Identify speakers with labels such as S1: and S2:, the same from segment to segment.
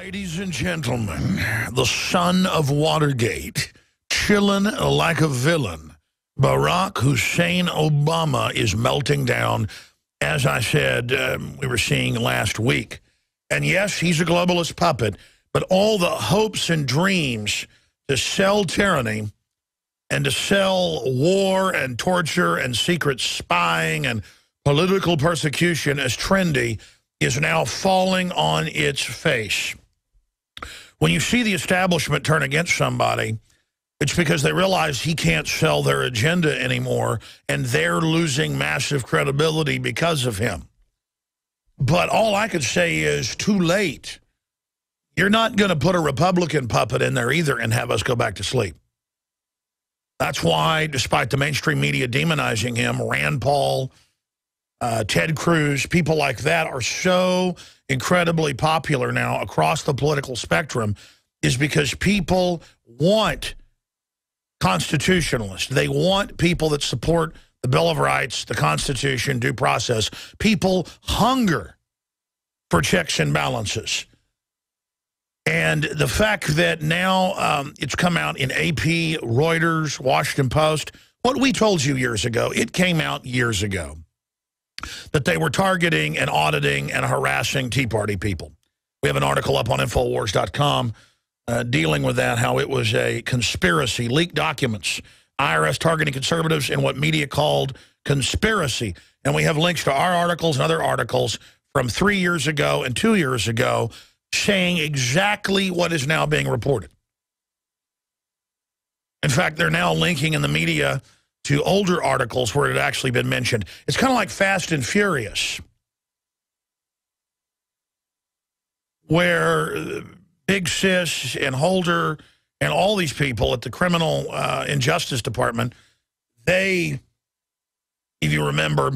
S1: Ladies and gentlemen, the son of Watergate, chilling like a villain, Barack Hussein Obama is melting down, as I said, we were seeing last week. And yes, he's a globalist puppet, but all the hopes and dreams to sell tyranny and to sell war and torture and secret spying and political persecution as trendy is now falling on its face. When you see the establishment turn against somebody, it's because they realize he can't sell their agenda anymore, and they're losing massive credibility because of him. But all I could say is, too late. You're not going to put a Republican puppet in there either and have us go back to sleep. That's why, despite the mainstream media demonizing him, Rand Paul, Ted Cruz, people like that are so incredibly popular now across the political spectrum, is because people want constitutionalists. They want people that support the Bill of Rights, the Constitution, due process. People hunger for checks and balances. And the fact that now it's come out in AP, Reuters, Washington Post, what we told you years ago, it came out years ago, that they were targeting and auditing and harassing Tea Party people. We have an article up on Infowars.com dealing with that, how it was a conspiracy, leaked documents, IRS targeting conservatives in what media called conspiracy. And we have links to our articles and other articles from 3 years ago and 2 years ago saying exactly what is now being reported. In fact, they're now linking in the media to older articles where it had actually been mentioned. It's kind of like Fast and Furious, where Big Sis and Holder and all these people at the Criminal and Justice Department, they, if you remember,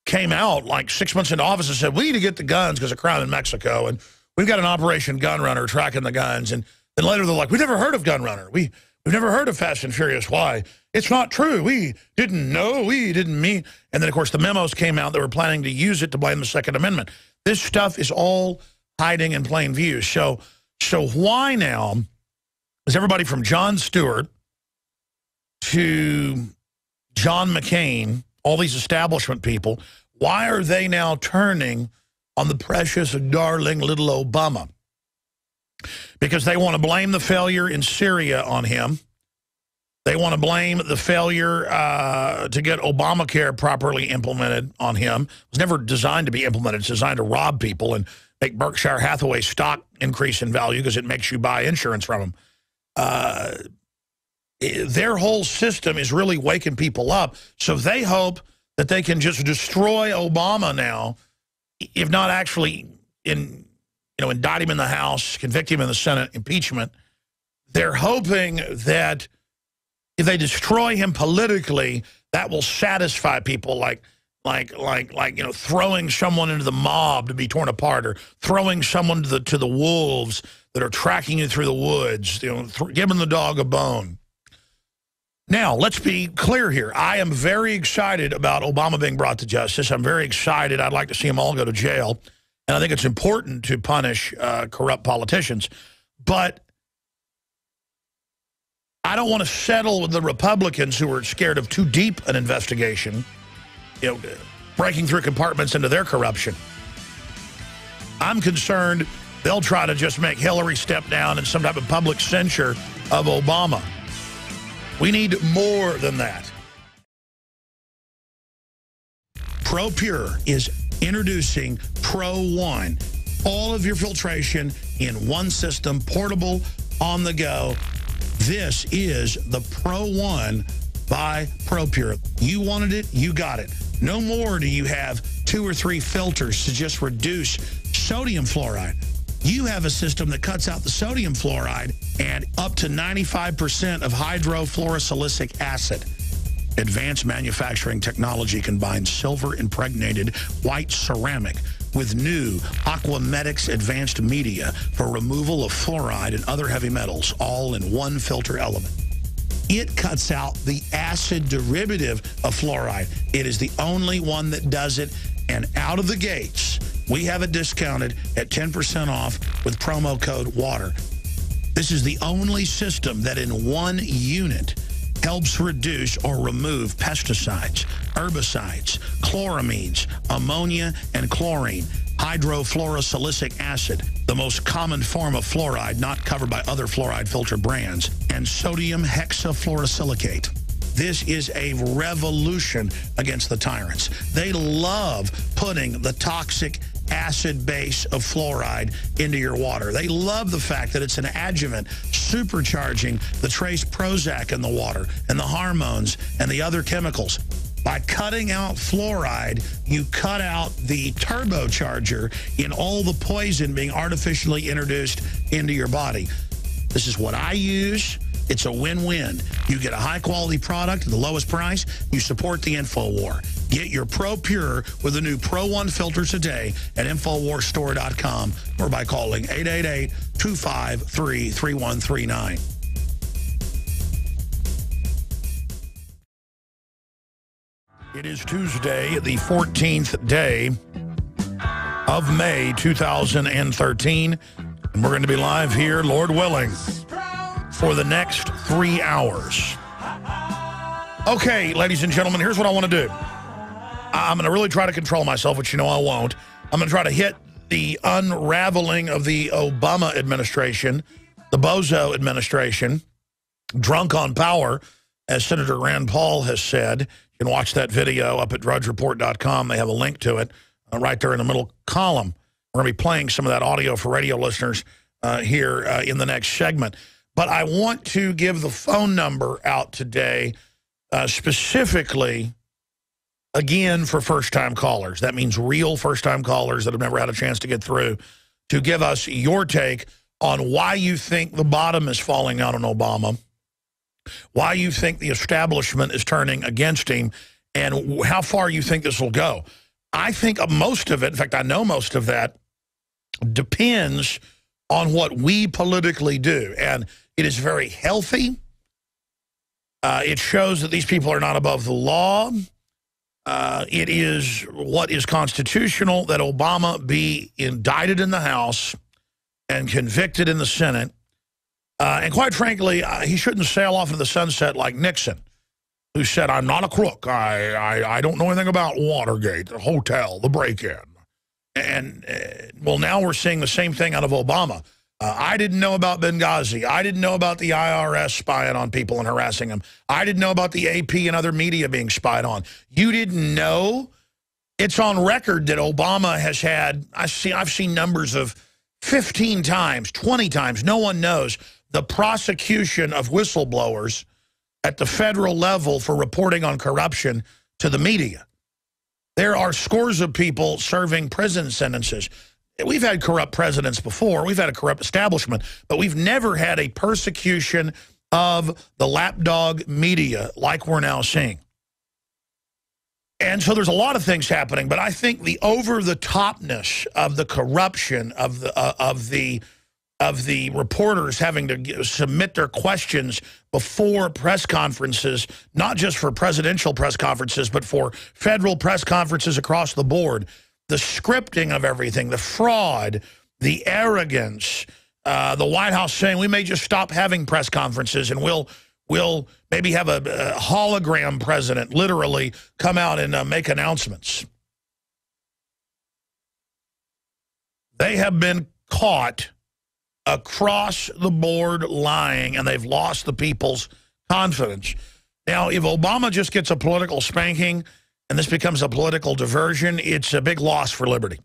S1: came out like 6 months into office and said, we need to get the guns because of crime in Mexico, and we've got an Operation Gun Runner tracking the guns. And then later they're like, we never heard of Gun Runner. We've never heard of Fast and Furious. Why? It's not true. We didn't know. We didn't mean. And then, of course, the memos came out that were planning to use it to blame the Second Amendment. This stuff is all hiding in plain view. So why now is everybody from Jon Stewart to John McCain, all these establishment people, why are they now turning on the precious, darling little Obama? Because they want to blame the failure in Syria on him. They want to blame the failure to get Obamacare properly implemented on him. It was never designed to be implemented. It's designed to rob people and make Berkshire Hathaway stock increase in value because it makes you buy insurance from them. Their whole system is really waking people up. So they hope that they can just destroy Obama now, if not actually indict him in the House, convict him in the Senate, impeachment. They're hoping that if they destroy him politically, that will satisfy people, like throwing someone into the mob to be torn apart, or throwing someone to the wolves that are tracking you through the woods, giving the dog a bone. Now, let's be clear here. I am very excited about Obama being brought to justice. I'm very excited. I'd like to see them all go to jail. And I think it's important to punish corrupt politicians. But I don't want to settle with the Republicans who are scared of too deep an investigation, breaking through compartments into their corruption. I'm concerned they'll try to just make Hillary step down in some type of public censure of Obama. We need more than that. ProPure is introducing Pro One. All of your filtration in one system, portable, on the go. This is the Pro One by ProPure. You wanted it, you got it. No more do you have 2 or 3 filters to just reduce sodium fluoride. You have a system that cuts out the sodium fluoride and up to 95% of hydrofluorosilicic acid. Advanced manufacturing technology combines silver-impregnated white ceramic with new Aquamedics advanced media for removal of fluoride and other heavy metals, all in one filter element. It cuts out the acid derivative of fluoride. It is the only one that does it, and out of the gates,
S2: We have it discounted at 10% off with promo code WATER. This is the only system that in one unit helps reduce or remove pesticides, herbicides, chloramines, ammonia, and chlorine, hydrofluorosilicic acid, the most common form of fluoride not covered by other fluoride filter brands, and sodium hexafluorosilicate. This is a revolution against the tyrants. They love putting the toxic acid base of fluoride into your water. They love the fact that it's an adjuvant supercharging the trace Prozac in the water and the hormones and the other chemicals. By cutting out fluoride, you cut out the turbocharger in all the poison being artificially introduced into your body. This is what I use. It's a win-win. You get a high-quality product at the lowest price. You support the InfoWar. Get your Pro Pure with the new Pro 1 filter today at InfoWarsStore.com or by calling 888-253-3139.
S1: It is Tuesday, the 14th day of May 2013, and we're going to be live here, Lord willing, for the next 3 hours. Okay, ladies and gentlemen, here's what I want to do. I'm going to really try to control myself, which you know I won't. I'm going to try to hit the unraveling of the Obama administration, the Bozo administration, drunk on power, as Senator Rand Paul has said. You can watch that video up at drudgereport.com. They have a link to it right there in the middle column. We're going to be playing some of that audio for radio listeners here in the next segment. But I want to give the phone number out today specifically, again, for first-time callers. That means real first-time callers that have never had a chance to get through, to give us your take on why you think the bottom is falling out on Obama, why you think the establishment is turning against him, and how far you think this will go. I think most of it, in fact, I know most of that, depends on what we politically do. And it is very healthy. It shows that these people are not above the law. It is what is constitutional that Obama be indicted in the House and convicted in the Senate. And quite frankly, he shouldn't sail off into the sunset like Nixon, who said, I'm not a crook. I don't know anything about Watergate, the hotel, the break-in. And, well, now we're seeing the same thing out of Obama. I didn't know about Benghazi. I didn't know about the IRS spying on people and harassing them. I didn't know about the AP and other media being spied on. You didn't know? It's on record that Obama has had, I've seen numbers of 15 times, 20 times, no one knows, the prosecution of whistleblowers at the federal level for reporting on corruption to the media. There are scores of people serving prison sentences. We've had corrupt presidents before. We've had a corrupt establishment, but we've never had a persecution of the lapdog media like we're now seeing. And so there's a lot of things happening, but I think the over-the-topness of the corruption of the reporters having to submit their questions before press conferences, not just for presidential press conferences, but for federal press conferences across the board, the scripting of everything, the fraud, the arrogance, the White House saying we may just stop having press conferences and we'll maybe have a hologram president literally come out and make announcements. They have been caught across the board lying, and they've lost the people's confidence. Now, if Obama just gets a political spanking and this becomes a political diversion, it's a big loss for liberty.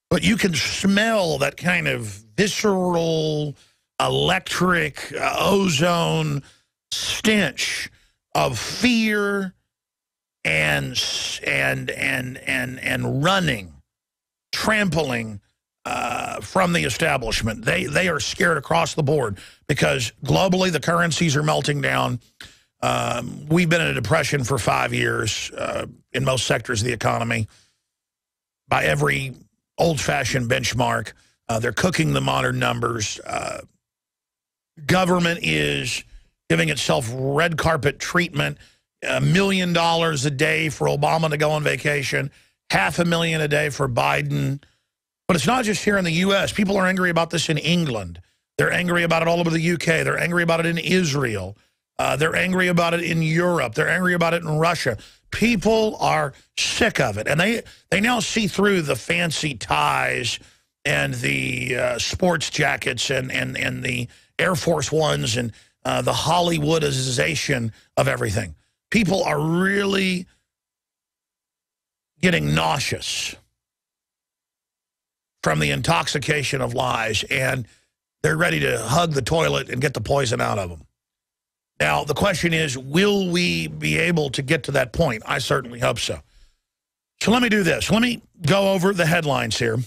S1: But you can smell that kind of visceral, electric, ozone stench of fear and running, trampling from the establishment. They are scared across the board because globally the currencies are melting down. We've been in a depression for 5 years in most sectors of the economy by every old-fashioned benchmark. They're cooking the modern numbers. Government is giving itself red carpet treatment, $1 million a day for Obama to go on vacation, $500,000 a day for Biden. But it's not just here in the U.S. People are angry about this in England. They're angry about it all over the U.K. They're angry about it in Israel. They're angry about it in Europe. They're angry about it in Russia. People are sick of it. And they now see through the fancy ties and the sports jackets and the Air Force Ones and the Hollywoodization of everything. People are really getting nauseous from the intoxication of lies, and they're ready to hug the toilet and get the poison out of them. Now, the question is, will we be able to get to that point? I certainly hope so. So let me do this. Let me go over the headlines here. And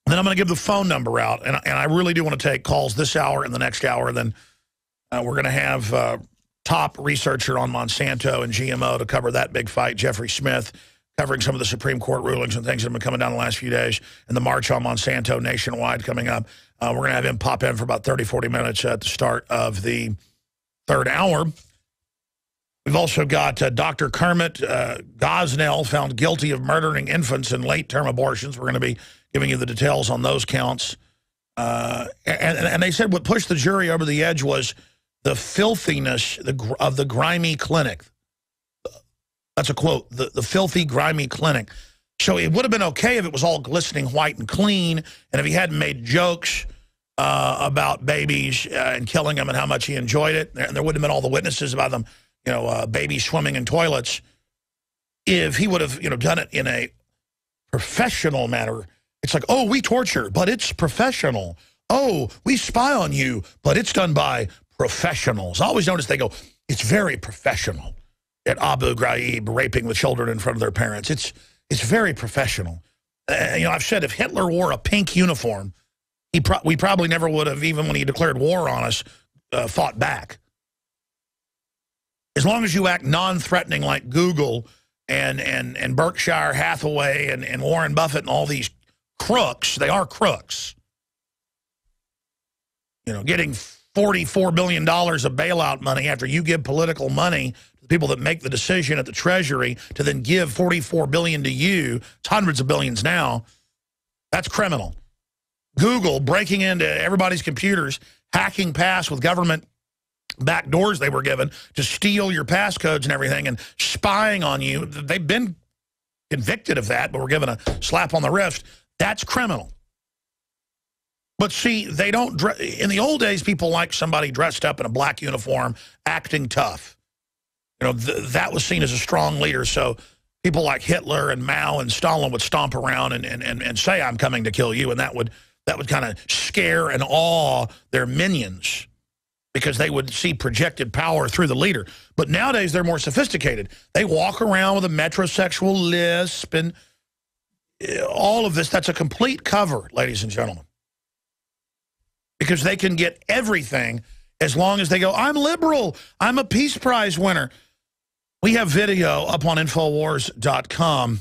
S1: then I'm going to give the phone number out. And I really do want to take calls this hour and the next hour. Then we're going to have top researcher on Monsanto and GMO to cover that big fight, Jeffrey Smith, covering some of the Supreme Court rulings and things that have been coming down the last few days, and the march on Monsanto nationwide coming up. We're going to have him pop in for about 30, 40 minutes at the start of the third hour. We've also got Dr. Kermit Gosnell found guilty of murdering infants in late-term abortions. We're going to be giving you the details on those counts. And they said what pushed the jury over the edge was the filthiness of the grimy clinic. That's a quote, the filthy, grimy clinic. So it would have been okay if it was all glistening white and clean, and if he hadn't made jokes about babies and killing them and how much he enjoyed it, and there wouldn't have been all the witnesses about them, babies swimming in toilets. If he would have, done it in a professional manner, it's like, oh, we torture, but it's professional. Oh, we spy on you, but it's done by professionals. I always notice they go, it's very professional at Abu Ghraib, raping the children in front of their parents. It's very professional. I've said if Hitler wore a pink uniform, we probably never would have, even when he declared war on us, fought back. As long as you act non-threatening like Google and Berkshire Hathaway and Warren Buffett and all these crooks, they are crooks. Getting $44 billion of bailout money after you give political money to the people that make the decision at the Treasury to then give $44 billion to you, it's hundreds of billions now, that's criminal. Google breaking into everybody's computers, hacking past with government back doors they were given to steal your passcodes and everything and spying on you. They've been convicted of that, but we're given a slap on the wrist. That's criminal. But see, they don't, in the old days, people liked somebody dressed up in a black uniform, acting tough. That was seen as a strong leader. So people like Hitler and Mao and Stalin would stomp around and say, I'm coming to kill you. And that would kind of scare and awe their minions because they would see projected power through the leader. But nowadays, they're more sophisticated. They walk around with a metrosexual lisp and all of this. That's a complete cover, ladies and gentlemen. Because they can get everything as long as they go, I'm liberal, I'm a Peace Prize winner. We have video up on Infowars.com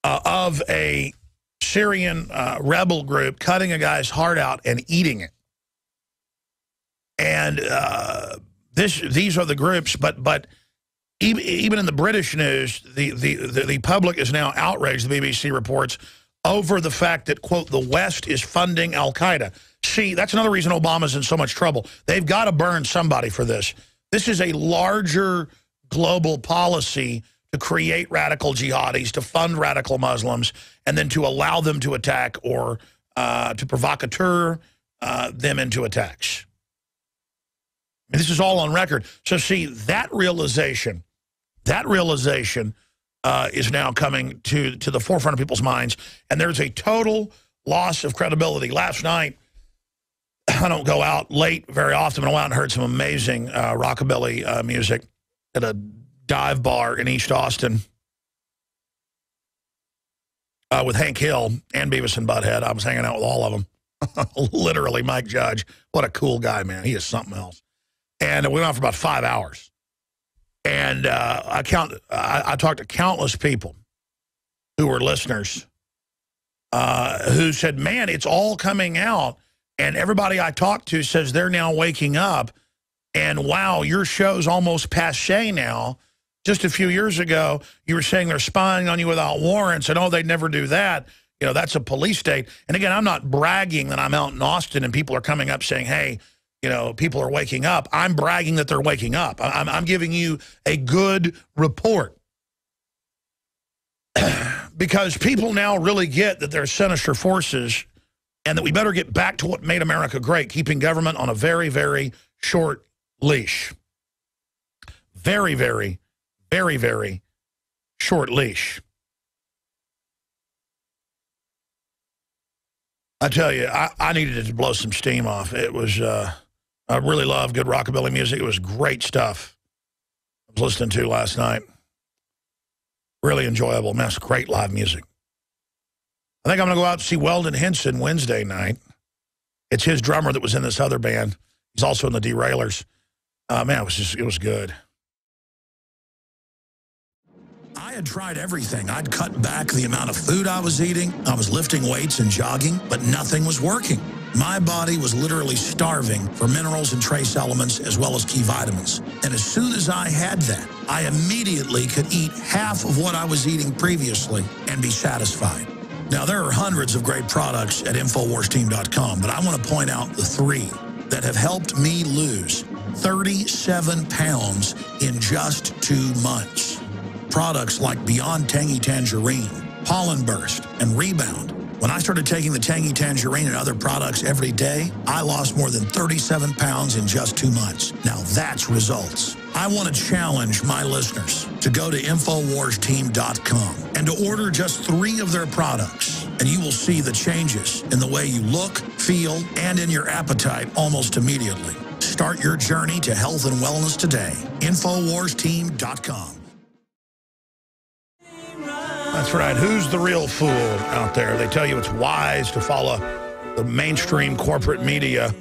S1: of a Syrian rebel group cutting a guy's heart out and eating it. And these are the groups, but even in the British news, the public is now outraged, the BBC reports, over the fact that, quote, the West is funding al-Qaeda. See, that's another reason Obama's in so much trouble. They've got to burn somebody for this. This is a larger global policy to create radical jihadis, to fund radical Muslims, and then to allow them to attack or to provocateur them into attacks. And this is all on record. So see, that realization is now coming to the forefront of people's minds, and there's a total loss of credibility. Last night, I don't go out late very often, but I went out and heard some amazing rockabilly music at a dive bar in East Austin with Hank Hill and Beavis and Butthead. I was hanging out with all of them. Literally, Mike Judge. What a cool guy, man. He is something else. And we went on for about 5 hours. And I talked to countless people who were listeners who said, man, it's all coming out. And everybody I talked to says they're now waking up. And, wow, your show's almost passé now. Just a few years ago, you were saying they're spying on you without warrants, and, oh, they'd never do that. You know, that's a police state. And again, I'm not bragging that I'm out in Austin and people are coming up saying, hey, you know, people are waking up. I'm bragging that they're waking up. I'm giving you a good report. Because people now really get that there's sinister forces and that we better get back to what made America great, keeping government on a very, very short leash. Very, very, very, very short leash. I tell you, I needed it to blow some steam off. It was, I really love good rockabilly music. It was great stuff I was listening to last night. Really enjoyable. Man, it's great live music. I think I'm going to go out and see Weldon Henson Wednesday night. It's his drummer that was in this other band. He's also in the Derailers. Man, it was good. I had tried everything. I'd cut back the amount of food I was eating. I was lifting weights and jogging, but nothing was working. My body was literally starving for minerals and trace elements as well as key vitamins. And as soon as I had that, I immediately could eat half of what I was eating previously and be satisfied. Now, there are hundreds of great products at InfoWarsTeam.com, but I want to point out the 3 that have helped me lose 37 pounds in just 2 months. Products like Beyond Tangy Tangerine, Pollen Burst, and Rebound. When I started taking the Tangy Tangerine and other products every day, I lost more than 37 pounds in just 2 months. Now that's results. I want to challenge my listeners to go to InfoWarsTeam.com and to order just 3 of their products, and you will see the changes in the way you look, feel, and in your appetite almost immediately. Start your journey to health and wellness today. InfoWarsTeam.com. That's right. Who's the real fool out there? They tell you it's wise to follow the mainstream corporate media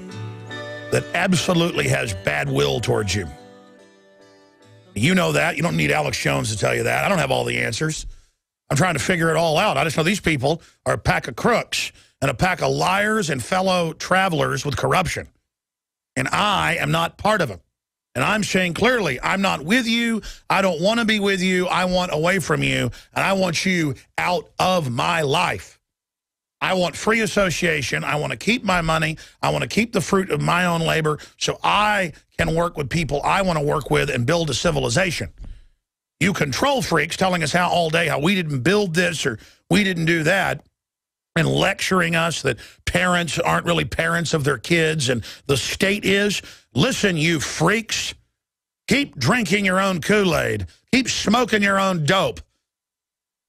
S1: that absolutely has bad will towards you. You know that. You don't need Alex Jones to tell you that. I don't have all the answers. I'm trying to figure it all out. I just know these people are a pack of crooks and a pack of liars and fellow travelers with corruption. And I am not part of them. And I'm saying clearly, I'm not with you. I don't want to be with you. I want away from you. And I want you out of my life. I want free association. I want to keep my money. I want to keep the fruit of my own labor so I can work with people I want to work with and build a civilization. You control freaks telling us how all day how we didn't build this or we didn't do that, and lecturing us that parents aren't really parents of their kids and the state is. Listen, you freaks, keep drinking your own Kool-Aid. Keep smoking your own dope.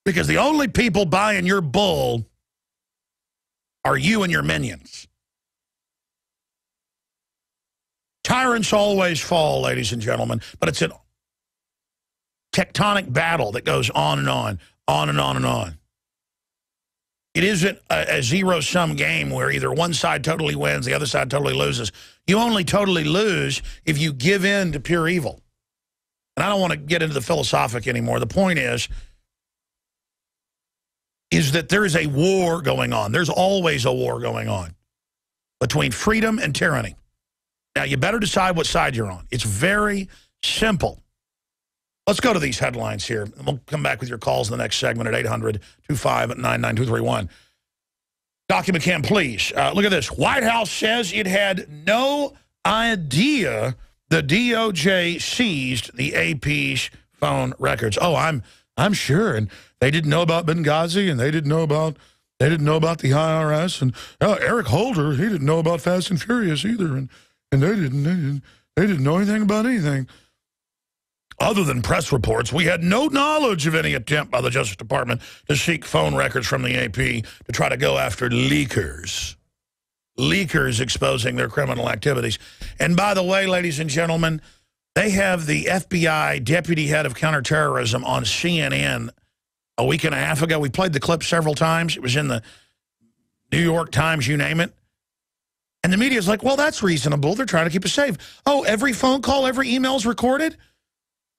S1: Because the only people buying your bull are you and your minions. Tyrants always fall, ladies and gentlemen, but it's a tectonic battle that goes on and on and on and on. It isn't a zero-sum game where either one side totally wins, the other side totally loses. You only totally lose if you give in to pure evil. And I don't want to get into the philosophic anymore. The point is that there is a war going on. There's always a war going on between freedom and tyranny. Now, you better decide what side you're on. It's very simple. Let's go to these headlines here. And we'll come back with your calls in the next segment at 800-259-9231. Document Cam, please. Look at this. White House says it had no idea the DOJ seized the AP's phone records. Oh, I'm sure. And they didn't know about Benghazi, and they didn't know about the IRS, and Eric Holder, he didn't know about Fast and Furious either, and they didn't know anything about anything. Other than press reports, we had no knowledge of any attempt by the Justice Department to seek phone records from the AP to try to go after leakers. Leakers exposing their criminal activities. And by the way, ladies and gentlemen, they have the FBI deputy head of counterterrorism on CNN a week and a half ago. We played the clip several times. It was in the New York Times, you name it. And the media is like, well, that's reasonable. They're trying to keep us safe. Oh, every phone call, every email is recorded?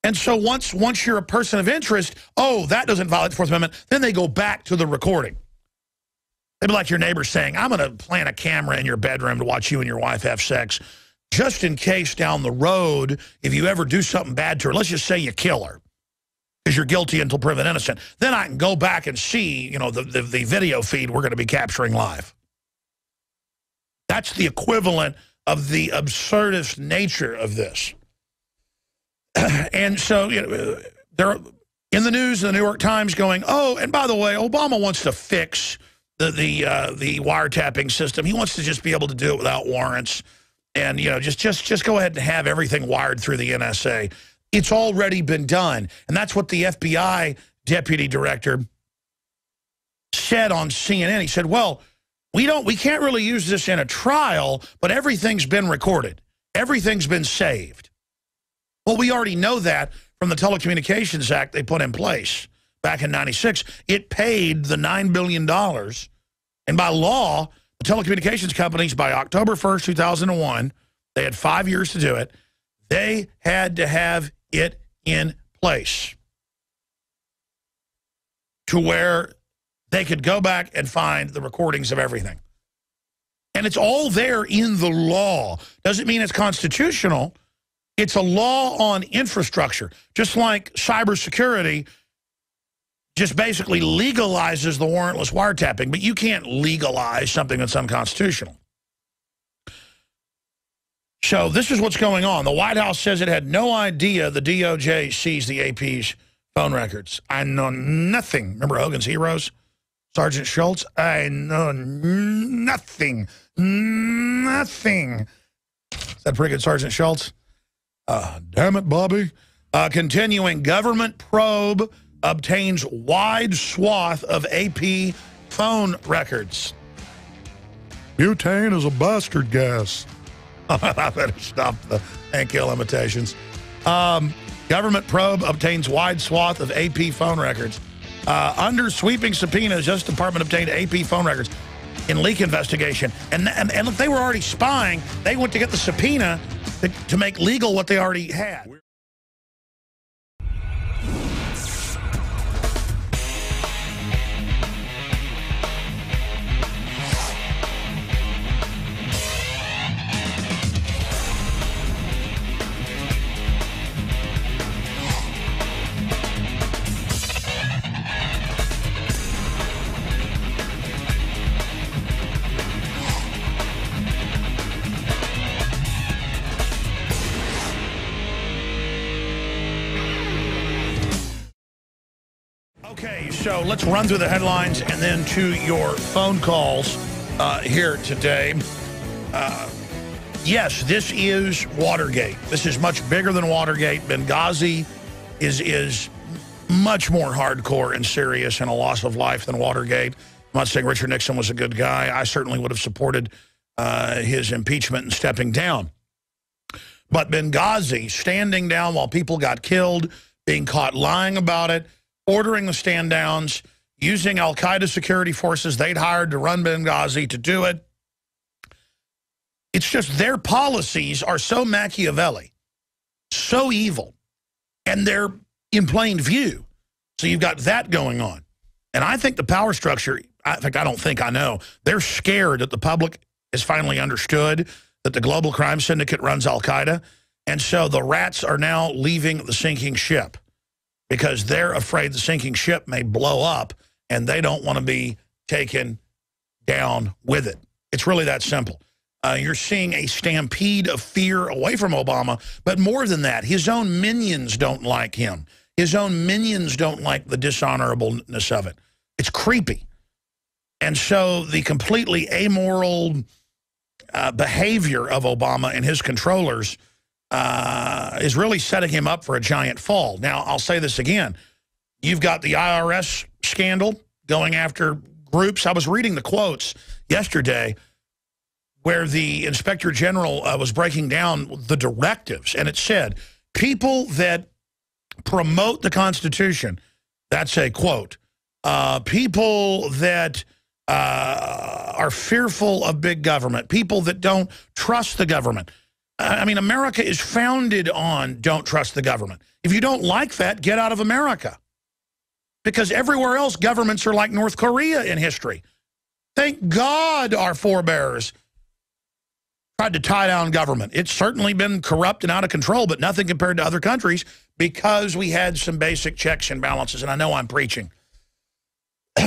S1: And so once you're a person of interest, oh, that doesn't violate the Fourth Amendment, then they go back to the recording. They'd be like your neighbor saying, I'm going to plant a camera in your bedroom to watch you and your wife have sex, just in case down the road, if you ever do something bad to her, let's just say you kill her. because you're guilty until proven innocent. Then I can go back and see, you know, the video feed we're going to be capturing live. That's the equivalent of the absurdist nature of this. And so, you know, they're in the news, the New York Times going, oh, and by the way, Obama wants to fix the wiretapping system. He wants to just be able to do it without warrants. And, you know, just go ahead and have everything wired through the NSA. It's already been done. And that's what the FBI deputy director said on CNN. He said, well, we can't really use this in a trial, but everything's been recorded. Everything's been saved. Well, we already know that from the Telecommunications Act they put in place back in '96. It paid the $9 billion. And by law, the telecommunications companies, by October 1st, 2001, they had 5 years to do it. They had to have it in place to where they could go back and find the recordings of everything. And it's all there in the law. Doesn't mean it's constitutional. It's a law on infrastructure, just like cybersecurity just basically legalizes the warrantless wiretapping, but you can't legalize something that's unconstitutional. So this is what's going on. The White House says it had no idea the DOJ seized the AP's phone records. I know nothing. Remember Hogan's Heroes? Sergeant Schultz? I know nothing. Nothing. Is that pretty good, Sergeant Schultz? Damn it, Bobby. Continuing, government probe obtains wide swath of AP phone records. Butane is a bastard gas. I better stop the Hank-Hill imitations. Government probe obtains wide swath of AP phone records. Under sweeping subpoenas, Justice Department obtained AP phone records in leak investigation. And if they were already spying, they went to get the subpoena to make legal what they already had. Okay, so let's run through the headlines and then to your phone calls here today. Yes, this is Watergate. This is much bigger than Watergate. Benghazi is much more hardcore and serious and a loss of life than Watergate. I'm not saying Richard Nixon was a good guy. I certainly would have supported his impeachment and stepping down. But Benghazi, standing down while people got killed, being caught lying about it, ordering the stand-downs, using al-Qaeda security forces they'd hired to run Benghazi to do it. It's just their policies are so Machiavelli, so evil, and they're in plain view. So you've got that going on. And I think the power structure, in fact, I don't think, I know, they're scared that the public has finally understood that the global crime syndicate runs al-Qaeda. And so the rats are now leaving the sinking ship, because they're afraid the sinking ship may blow up and they don't want to be taken down with it. It's really that simple. You're seeing a stampede of fear away from Obama, but more than that, his own minions don't like him. His own minions don't like the dishonorableness of it. It's creepy. And so the completely amoral behavior of Obama and his controllers is really setting him up for a giant fall. Now, I'll say this again. You've got the IRS scandal going after groups. I was reading the quotes yesterday where the Inspector General was breaking down the directives, and it said, people that promote the Constitution, that's a quote, people that are fearful of big government, people that don't trust the government. I mean, America is founded on don't trust the government. If you don't like that, get out of America. Because everywhere else, governments are like North Korea in history. Thank God our forebears tried to tie down government. It's certainly been corrupt and out of control, but nothing compared to other countries because we had some basic checks and balances, and I know I'm preaching.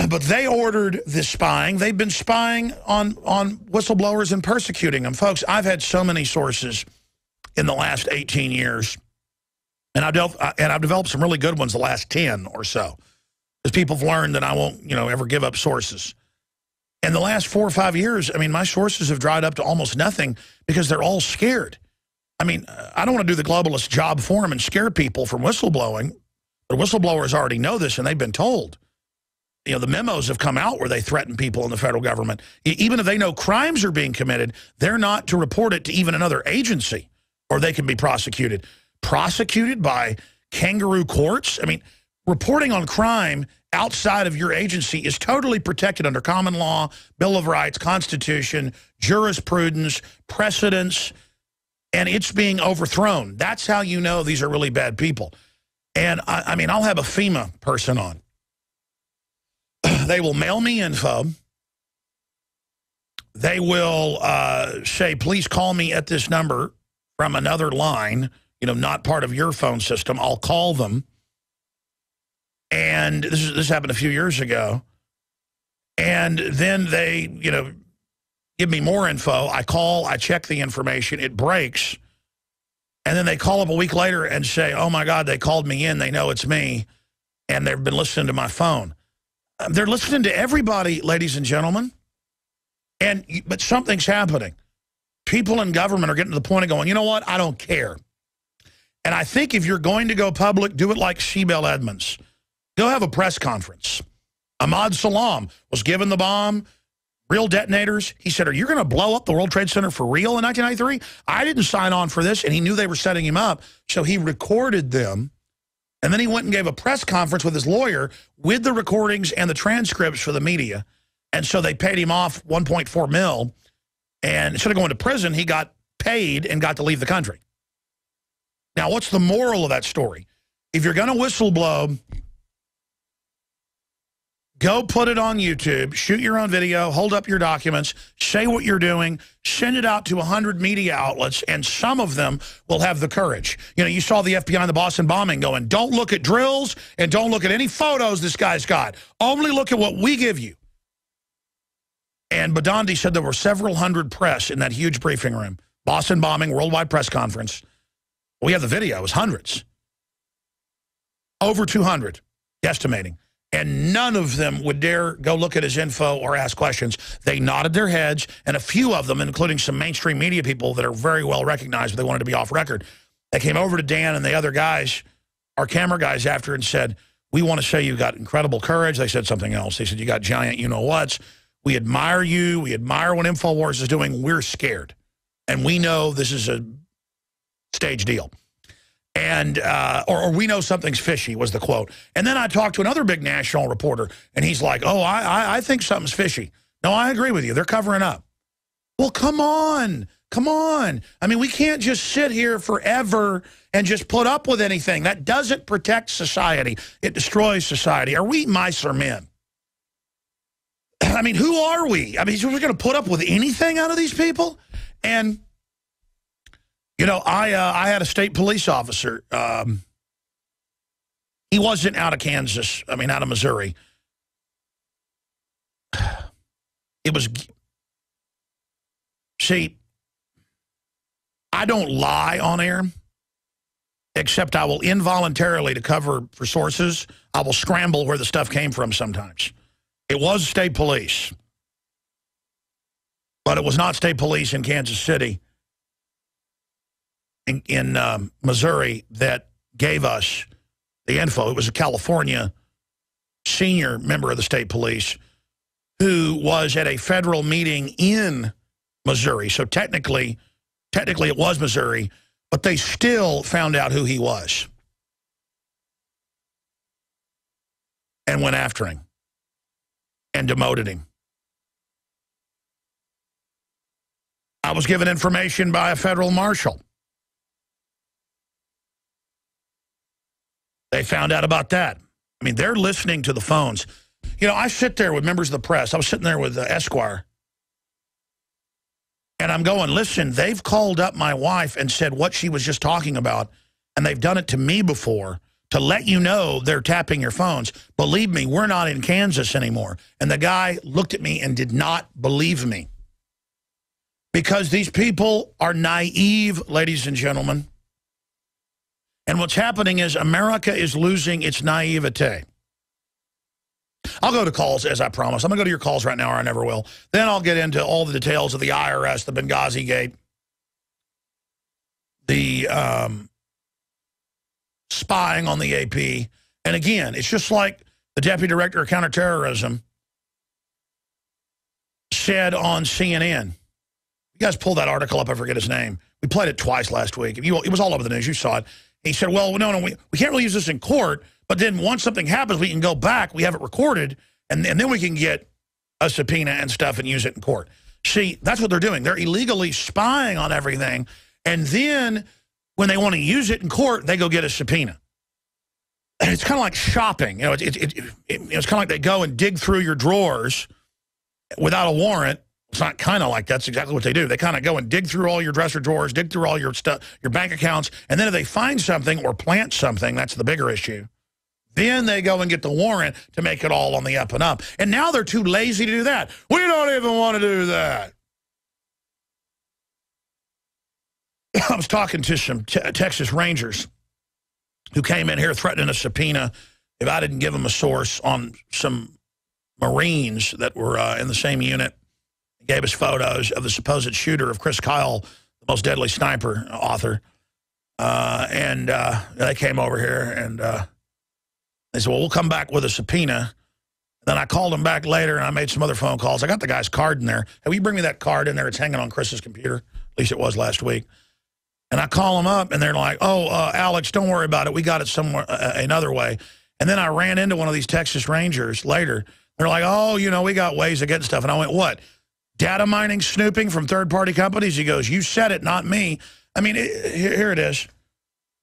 S1: But they ordered this spying. They've been spying on whistleblowers and persecuting them. Folks, I've had so many sources in the last 18 years, and I've developed some really good ones the last 10 or so, because people have learned that I won't, ever give up sources. In the last 4 or 5 years, I mean, my sources have dried up to almost nothing because they're all scared. I mean, I don't want to do the globalist job for them and scare people from whistleblowing, but whistleblowers already know this, and they've been told. The memos have come out where they threaten people in the federal government. Even if they know crimes are being committed, they're not to report it to even another agency, or they can be prosecuted. Prosecuted by kangaroo courts? I mean, reporting on crime outside of your agency is totally protected under common law, Bill of Rights, Constitution, jurisprudence, precedents, and it's being overthrown. That's how you know these are really bad people. And, I mean, I'll have a FEMA person on. They will mail me info. They will say, please call me at this number from another line, not part of your phone system. I'll call them. And this happened a few years ago. And then they, give me more info. I call, I check the information, it breaks. And then they call up a week later and say, oh my God, they called me in, they know it's me, and they've been listening to my phone. They're listening to everybody, ladies and gentlemen. But something's happening. People in government are getting to the point of going, you know what, I don't care. And I think if you're going to go public, do it like Shebel Edmonds. Go have a press conference. Ahmad Salam was given the bomb, real detonators. He said, are you going to blow up the World Trade Center for real in 1993? I didn't sign on for this, and he knew they were setting him up, so he recorded them, and then he went and gave a press conference with his lawyer with the recordings and the transcripts for the media, and so they paid him off $1.4 million, and instead of going to prison, he got paid and got to leave the country. Now, what's the moral of that story? If you're going to whistleblow, go put it on YouTube, shoot your own video, hold up your documents, say what you're doing, send it out to 100 media outlets, and some of them will have the courage. You saw the FBI and the Boston bombing going, don't look at drills and don't look at any photos this guy's got. Only look at what we give you. And Badandi said there were several hundred press in that huge briefing room. Boston bombing, worldwide press conference. We have the video. It was hundreds. Over 200, estimating. And none of them would dare go look at his info or ask questions. They nodded their heads, and a few of them, including some mainstream media people that are very well recognized, but they wanted to be off record, they came over to Dan and the other guys, our camera guys, after and said, we want to say you got incredible courage. They said something else. They said, you got giant you-know-whats. We admire you. We admire what InfoWars is doing. We're scared. And we know this is a stage deal. And or we know something's fishy was the quote. And then I talked to another big national reporter, and he's like, oh, I think something's fishy. No, I agree with you. They're covering up. Well, come on. Come on. I mean, we can't just sit here forever and just put up with anything. That doesn't protect society. It destroys society. Are we mice or men? I mean, who are we? I mean, we're going to put up with anything out of these people? And I had a state police officer. He wasn't out of Kansas. I mean, out of Missouri. It was, see, I don't lie on air, except I will involuntarily, to cover for sources, I will scramble where the stuff came from sometimes. It was state police, but it was not state police in Kansas City. In Missouri that gave us the info. It was a California senior member of the state police who was at a federal meeting in Missouri. So technically it was Missouri, but they still found out who he was and went after him and demoted him. I was given information by a federal marshal. They found out about that. I mean, they're listening to the phones. I sit there with members of the press. I was sitting there with Esquire. And I'm going, listen, they've called up my wife and said what she was just talking about
S2: and they've done it to me before, to let you know they're tapping your phones. Believe me, we're not in Kansas anymore. And the guy looked at me and did not believe me. Because these people are naive, ladies and gentlemen. And what's happening is America is losing its naivete. I'll go to calls, as I promised. I'm going to go to your calls right now, or I never will. Then I'll get into all the details of the IRS, the Benghazi gate, the spying on the AP. And again, it's just like the Deputy Director of Counterterrorism said on CNN. You guys pulled that article up, I forget his name. We played it twice last week. It was all over the news, you saw it. He said, well, no, we can't really use this in court, but then once something happens, we can go back, we have it recorded, and then we can get a subpoena and stuff and use it in court. See, that's what they're doing. They're illegally spying on everything, and then when they want to use it in court, they go get a subpoena. And it's kind of like shopping. You know, it's kind of like they go and dig through your drawers without a warrant. It's not kind of like that's exactly what they do. They kind of go and dig through all your dresser drawers, dig through all your stuff, your bank accounts, and then if they find something or plant something, that's the bigger issue. Then they go and get the warrant to make it all on the up and up. And now they're too lazy to do that. We don't even want to do that. I was talking to some Texas Rangers who came in here threatening a subpoena if I didn't give them a source on some Marines that were in the same unit. Gave us photos of the supposed shooter of Chris Kyle, the most deadly sniper author. And they came over here and they said, well, we'll come back with a subpoena. Then I called them back later and I made some other phone calls. I got the guy's card in there. Hey, will you bring me that card in there? It's hanging on Chris's computer. At least it was last week. And I call them up and they're like, oh, Alex, don't worry about it. We got it somewhere another way. And then I ran into one of these Texas Rangers later. They're like, oh, you know, we got ways of getting stuff. And I went, what? Data mining, snooping from third-party companies? He goes, you said it, not me. I mean, here it is.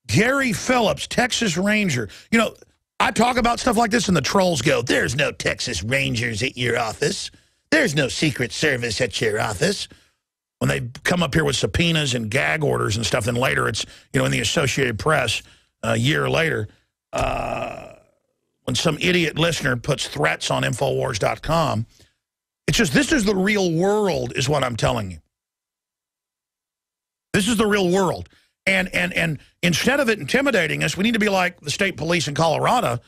S2: Gary Phillips, Texas Ranger. You know, I talk about stuff like this and the trolls go, there's no Texas Rangers at your office. There's no Secret Service at your office. When they come up here with subpoenas and gag orders and stuff, then later it's, you know, in the Associated Press a year later, when some idiot listener puts threats on Infowars.com, it's just, this is the real world is what I'm telling you. This is the real world. And instead of it intimidating us, we need to be like the state police in Colorado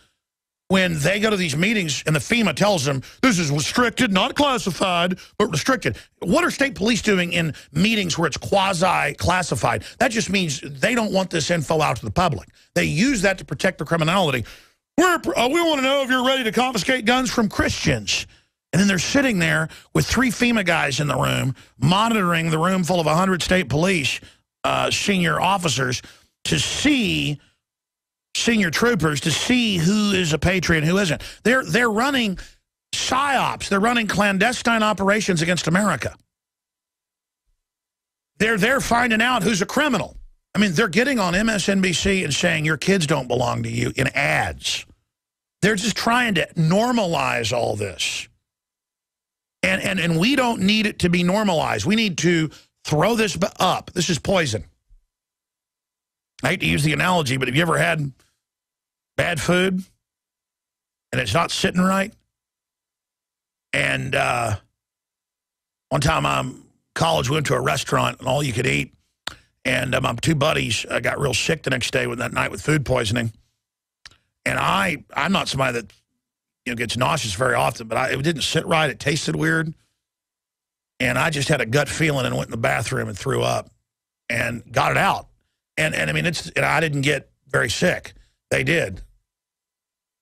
S2: when they go to these meetings and the FEMA tells them, this is restricted, not classified, but restricted. What are state police doing in meetings where it's quasi-classified? That just means they don't want this info out to the public. They use that to protect the criminality. We want to know if you're ready to confiscate guns from Christians. And then they're sitting there with 3 FEMA guys in the room, monitoring the room full of 100 state police senior officers to see, senior troopers, to see who is a patriot and who isn't. They're running psyops. They're running clandestine operations against America. They're finding out who's a criminal. I mean, they're getting on MSNBC and saying your kids don't belong to you in ads. They're just trying to normalize all this. And we don't need it to be normalized. We need to throw this up. This is poison. I hate to use the analogy, but have you ever had bad food and it's not sitting right? And one time college, we went to a restaurant and all you could eat. And my 2 buddies got real sick the next day with that night with food poisoning. And I'm not somebody that gets nauseous very often, but it didn't sit right. It tasted weird. And I just had a gut feeling and went in the bathroom and threw up and got it out. And I mean, I didn't get very sick. They did.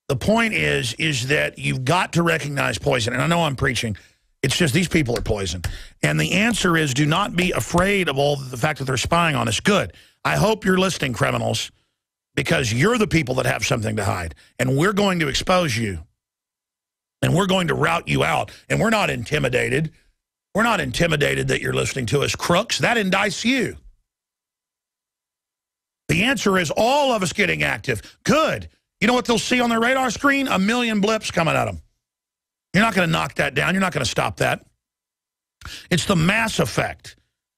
S2: The point is that you've got to recognize poison. And I know I'm preaching. It's just these people are poison. And the answer is do not be afraid of all the fact that they're spying on us. Good. I hope you're listening, criminals, because you're the people that have something to hide. And we're going to expose you. And we're going to rout you out. And we're not intimidated. We're not intimidated that you're listening to us, crooks. That indicts you. The answer is all of us getting active. Good. You know what they'll see on their radar screen? 1 million blips coming at them. You're not going to knock that down. You're not going to stop that. It's the mass effect.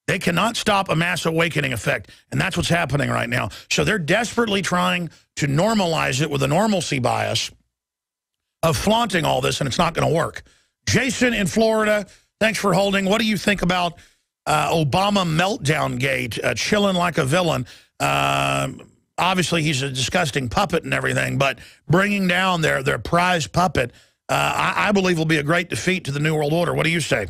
S1: They cannot stop a mass awakening effect, and that's what's happening right now. So they're desperately trying to normalize it with a normalcy bias of flaunting all this, and it's not going to work. Jason in Florida, thanks for holding. What do you think about Obama meltdown gate, chilling like a villain? Obviously, he's a disgusting puppet and everything, but bringing down their prized puppet, I believe will be a great defeat to the New World Order. What do you say?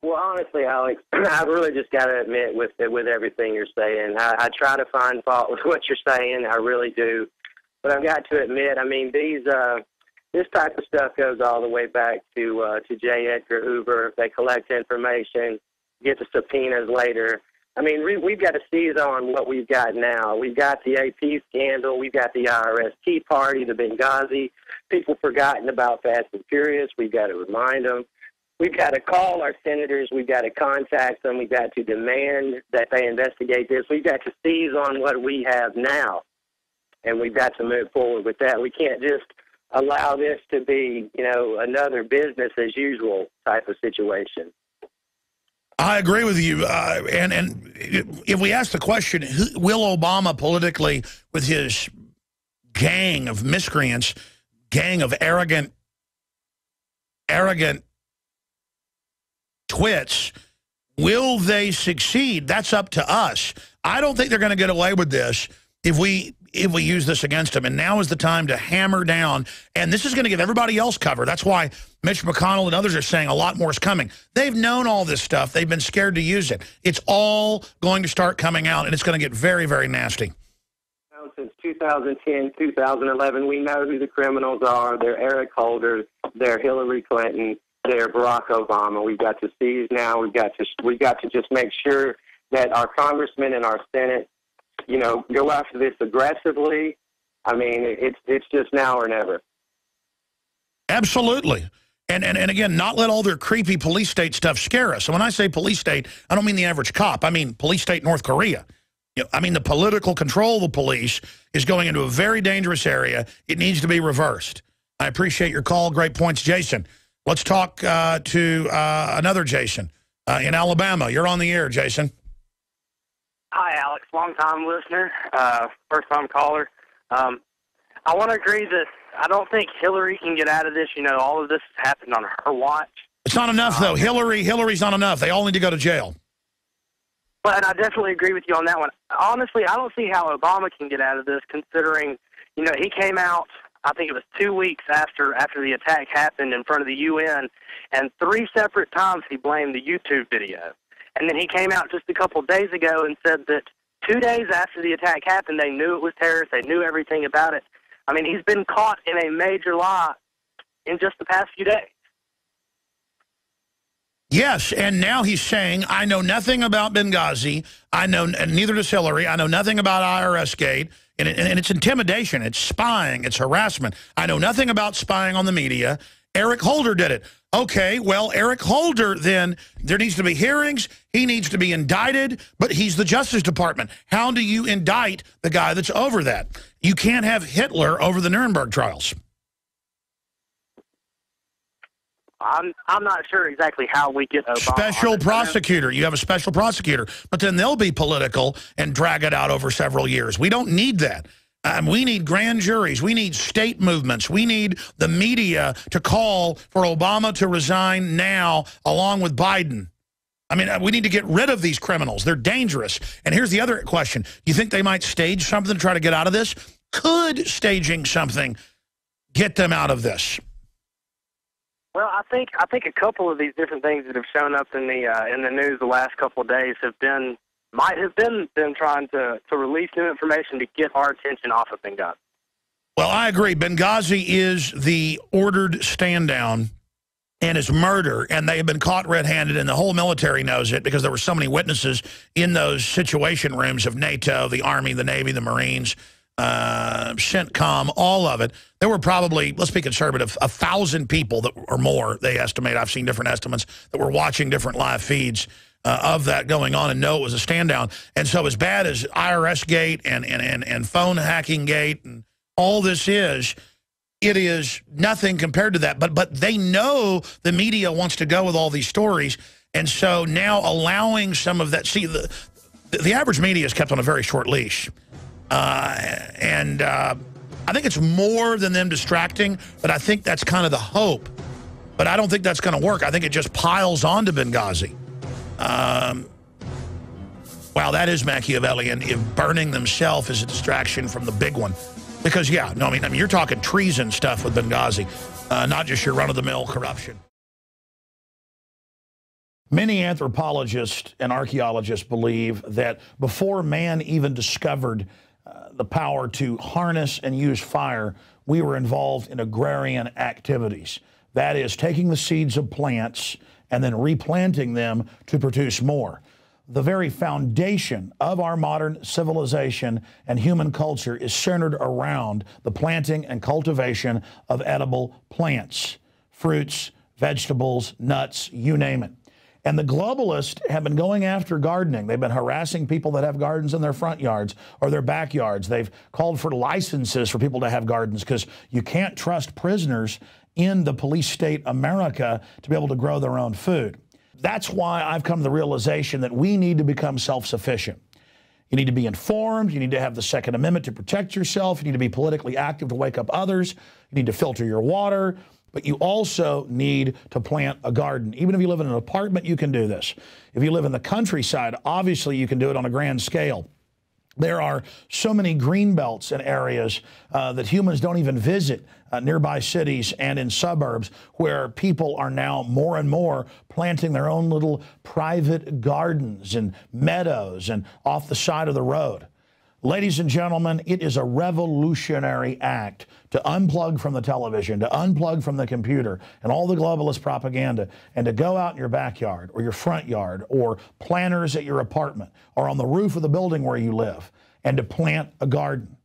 S3: Well, honestly, Alex, I really just got to admit with everything you're saying, I try to find fault with what you're saying. I really do. But I've got to admit, I mean, this type of stuff goes all the way back to J. Edgar Hoover. They collect information, get the subpoenas later. I mean, we've got to seize on what we've got now. We've got the AP scandal. We've got the IRS Tea Party, the Benghazi. People forgotten about Fast and Furious. We've got to remind them. We've got to call our senators. We've got to contact them. We've got to demand that they investigate this. We've got to seize on what we have now, and we've got to move forward with that. We can't just allow this to be, another business as usual type of situation.
S1: I agree with you. And if we ask the question, will Obama politically, with his gang of miscreants, gang of arrogant twits, will they succeed? That's up to us. I don't think they're going to get away with this if we use this against them. And now is the time to hammer down. And this is going to give everybody else cover. That's why Mitch McConnell and others are saying a lot more is coming. They've known all this stuff. They've been scared to use it. It's all going to start coming out, and it's going to get very, very nasty.
S3: Since 2010, 2011, we know who the criminals are. They're Eric Holder. They're Hillary Clinton. They're Barack Obama. We've got to seize now. We've got to just make sure that our congressmen and our Senate, go after this aggressively. I mean, it's just now or never.
S1: Absolutely. And again, not let all their creepy police state stuff scare us. And when I say police state, I don't mean the average cop. I mean police state North Korea. I mean the political control of the police is going into a very dangerous area. It needs to be reversed. I appreciate your call. Great points, Jason. Let's talk to another Jason in Alabama. You're on the air, Jason.
S4: Hi, Alex. Long-time listener, first-time caller. I want to agree that I don't think Hillary can get out of this. All of this has happened on her watch.
S1: It's not enough, though. Hillary's not enough. They all need to go to jail.
S4: But I definitely agree with you on that one. Honestly, I don't see how Obama can get out of this, considering, he came out, I think it was 2 weeks after the attack happened in front of the UN, and 3 separate times he blamed the YouTube video. And then he came out just a couple of days ago and said that 2 days after the attack happened, they knew it was terrorist. They knew everything about it. I mean, he's been caught in a major lie in just the past few days.
S1: Yes, and now he's saying, I know nothing about Benghazi. And neither does Hillary. I know nothing about IRS Gate. And it's intimidation. It's spying. It's harassment. I know nothing about spying on the media. Eric Holder did it. Okay, well, Eric Holder, then, there needs to be hearings. He needs to be indicted, but he's the Justice Department. How do you indict the guy that's over that? You can't have Hitler over the Nuremberg trials.
S4: I'm not sure exactly how we get Obama.
S1: Special prosecutor. You have a special prosecutor, but then they'll be political and drag it out over several years. We don't need that. We need grand juries. We need state movements. We need the media to call for Obama to resign now, along with Biden. I mean, we need to get rid of these criminals. They're dangerous. And here's the other question. You think they might stage something to try to get out of this? Could staging something get them out of this?
S4: Well, I think a couple of these different things that have shown up in the news the last couple of days might have been them trying to release new information to get our attention off of Benghazi.
S1: Well, I agree. Benghazi is the ordered stand down and is murder, and they have been caught red-handed, and the whole military knows it because there were so many witnesses in those situation rooms of NATO, the Army, the Navy, the Marines, CENTCOM, all of it. There were probably, let's be conservative, 1,000 people that or more, they estimate. I've seen different estimates that were watching different live feeds of that going on and know it was a stand down. And so as bad as IRS Gate and phone hacking gate and all this is, it is nothing compared to that. But they know the media wants to go with all these stories. And so now allowing some of that, see, the average media is kept on a very short leash. I think it's more than them distracting, but I think that's kind of the hope. But I don't think that's going to work. I think it just piles on to Benghazi. Wow, that is Machiavellian, if burning themselves is a distraction from the big one. Because, yeah, no, I mean, you're talking treason stuff with Benghazi, not just your run-of-the-mill corruption. Many anthropologists and archaeologists believe that before man even discovered the power to harness and use fire, we were involved in agrarian activities. That is, taking the seeds of plants and then replanting them to produce more. The very foundation of our modern civilization and human culture is centered around the planting and cultivation of edible plants, fruits, vegetables, nuts, you name it. And the globalists have been going after gardening. They've been harassing people that have gardens in their front yards or their backyards. They've called for licenses for people to have gardens because you can't trust prisoners in the police state America to be able to grow their own food. That's why I've come to the realization that we need to become self-sufficient. You need to be informed. You need to have the Second Amendment to protect yourself. You need to be politically active to wake up others. You need to filter your water. But you also need to plant a garden. Even if you live in an apartment, you can do this. If you live in the countryside, obviously you can do it on a grand scale. There are so many green belts and areas that humans don't even visit, nearby cities and in suburbs, where people are now more and more planting their own little private gardens and meadows and off the side of the road. Ladies and gentlemen, it is a revolutionary act to unplug from the television, to unplug from the computer and all the globalist propaganda, and to go out in your backyard or your front yard or planters at your apartment or on the roof of the building where you live, and to plant a garden.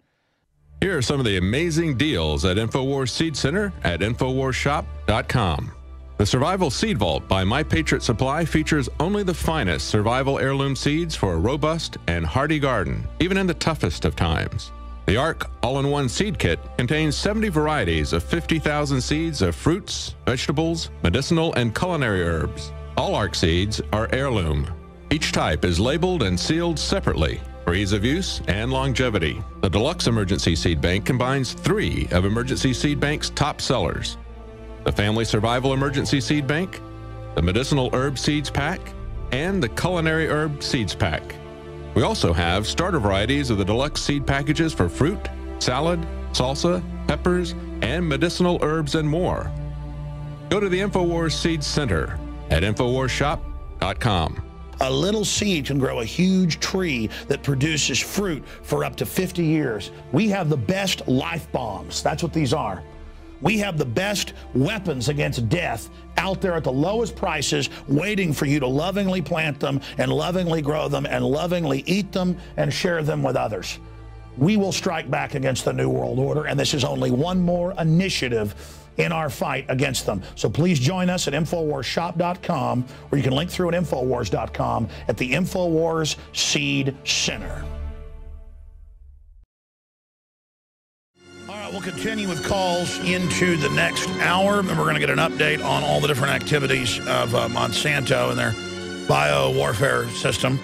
S5: Here are some of the amazing deals at InfoWars Seed Center at InfoWarsShop.com. The Survival Seed Vault by My Patriot Supply features only the finest survival heirloom seeds for a robust and hardy garden, even in the toughest of times. The ARC All-in-One Seed Kit contains 70 varieties of 50,000 seeds of fruits, vegetables, medicinal, and culinary herbs. All ARC seeds are heirloom. Each type is labeled and sealed separately for ease of use and longevity. The Deluxe Emergency Seed Bank combines 3 of Emergency Seed Bank's top sellers: the Family Survival Emergency Seed Bank, the Medicinal Herb Seeds Pack, and the Culinary Herb Seeds Pack. We also have starter varieties of the deluxe seed packages for fruit, salad, salsa, peppers, and medicinal herbs and more. Go to the InfoWars Seed Center at InfoWarsShop.com.
S1: A little seed can grow a huge tree that produces fruit for up to 50 years. We have the best life bombs. That's what these are. We have the best weapons against death out there at the lowest prices, waiting for you to lovingly plant them and lovingly grow them and lovingly eat them and share them with others. We will strike back against the New World Order, and this is only one more initiative in our fight against them. So please join us at InfoWarsShop.com, or you can link through at Infowars.com at the InfoWars Seed Center. We'll continue with calls into the next hour, and we're going to get an update on all the different activities of Monsanto and their bio-warfare system.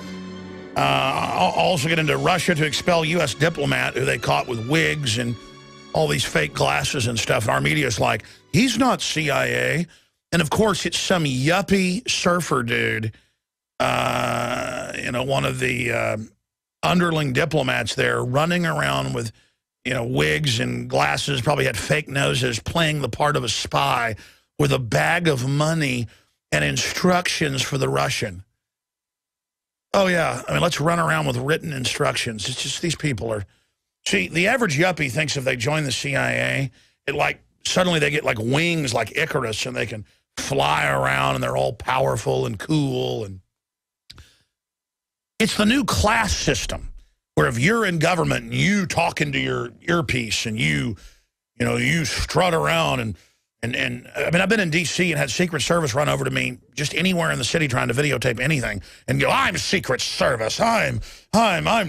S1: I'll also get into Russia to expel U.S. diplomat who they caught with wigs and all these fake glasses and stuff. And our media's like, he's not CIA. And, of course, it's some yuppie surfer dude, one of the underling diplomats there running around with wigs and glasses, probably had fake noses, playing the part of a spy with a bag of money and instructions for the Russian. Oh, yeah. I mean, let's run around with written instructions. It's just these people are... See, the average yuppie thinks if they join the CIA, suddenly they get like wings like Icarus and they can fly around and they're all powerful and cool. And it's the new class system, where if you're in government and you talk into your earpiece and you strut around and I mean, I've been in D.C. and had Secret Service run over to me just anywhere in the city trying to videotape anything and go, I'm Secret Service, I'm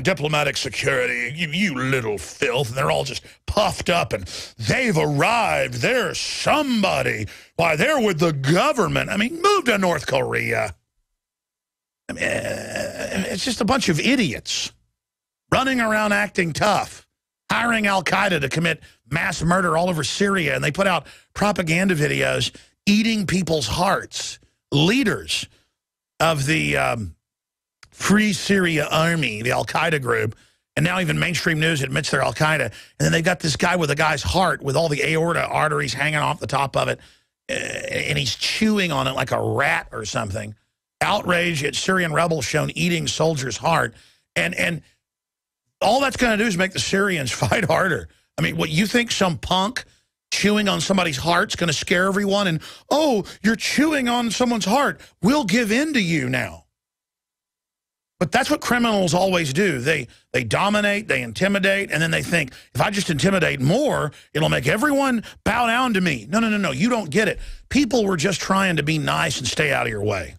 S1: diplomatic security, you little filth. And they're all just puffed up and they've arrived, they're somebody. Why, they're with the government. I mean, move to North Korea.
S2: I mean, it's just a bunch of idiots running around acting tough, hiring al-Qaeda to commit mass murder all over Syria, and they put out propaganda videos eating people's hearts. Leaders of the Free Syria Army, the al-Qaeda group, and now even mainstream news admits they're al-Qaeda. And then they got this guy with a guy's heart with all the aorta arteries hanging off the top of it, and he's chewing on it like a rat or something. Outrage at Syrian rebels shown eating soldier's heart. And all that's going to do is make the Syrians fight harder. I mean, what, you think some punk chewing on somebody's heart's going to scare everyone? And, oh, you're chewing on someone's heart. We'll give in to you now. But that's what criminals always do. They dominate, they intimidate, and then they think, if I just intimidate more, it'll make everyone bow down to me. No, no, no, no, you don't get it. People were just trying to be nice and stay out of your way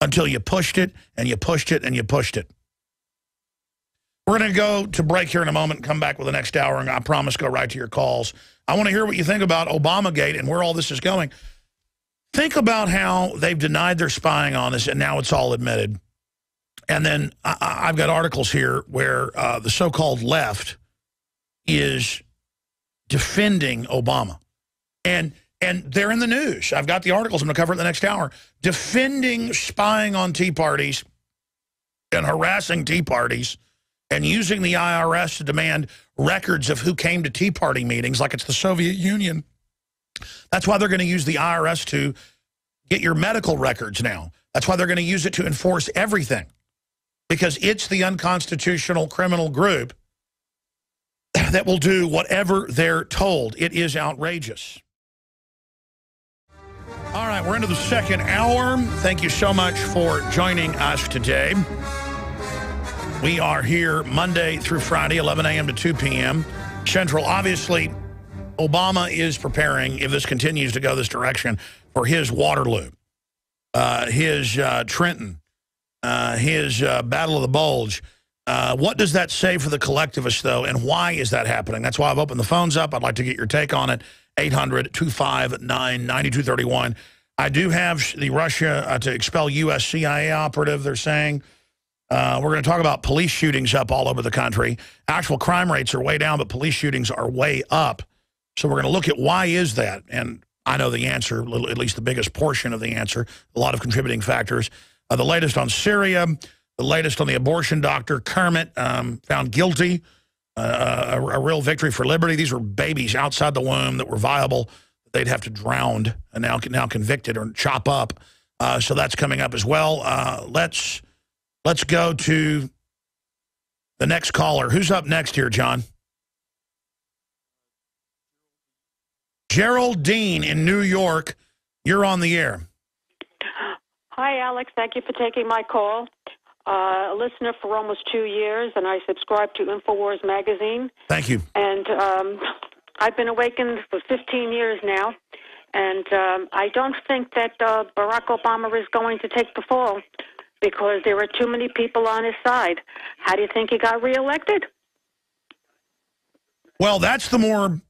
S2: until you pushed it, and you pushed it, and you pushed it. We're going to go to break here in a moment and come back with the next hour, and I promise go right to your calls. I want to hear what you think about Obamagate and where all this is going. Think about how they've denied their spying on us, and now it's all admitted. And then I've got articles here where the so-called left is defending Obama. And they're in the news. I've got the articles. I'm going to cover it in the next hour. Defending spying on Tea Parties and harassing Tea Parties and using the IRS to demand records of who came to Tea Party meetings like it's the Soviet Union. That's why they're going to use the IRS to get your medical records now. That's why they're going to use it to enforce everything. Because it's the unconstitutional criminal group that will do whatever they're told. It is outrageous. All right, we're into the second hour. Thank you so much for joining us today. We are here Monday through Friday, 11 a.m. to 2 p.m. Central. Obviously, Obama is preparing, if this continues to go this direction, for his Waterloo, his Trenton, his Battle of the Bulge. What does that say for the collectivists, though, and why is that happening? That's why I've opened the phones up. I'd like to get your take on it. 800-259-9231. I do have the Russia to expel U.S. CIA operative, they're saying. We're going to talk about police shootings up all over the country. Actual crime rates are way down, but police shootings are way up. So we're going to look at why is that, and I know the answer, at least the biggest portion of the answer, a lot of contributing factors. The latest on Syria, the latest on the abortion doctor, Kermit, found guilty, a real victory for liberty. These were babies outside the womb that were viable. They'd have to drown, and now convicted or chop up. So that's coming up as well. Let's go to the next caller. Who's up next here, John? Geraldine in New York. You're on the air.
S6: Hi, Alex. Thank you for taking my call. A listener for almost 2 years, and I subscribe to InfoWars magazine.
S2: Thank you.
S6: And I've been awakened for 15 years now, and I don't think that Barack Obama is going to take the fall because there are too many people on his side. How do you think he got reelected?
S2: Well, that's the more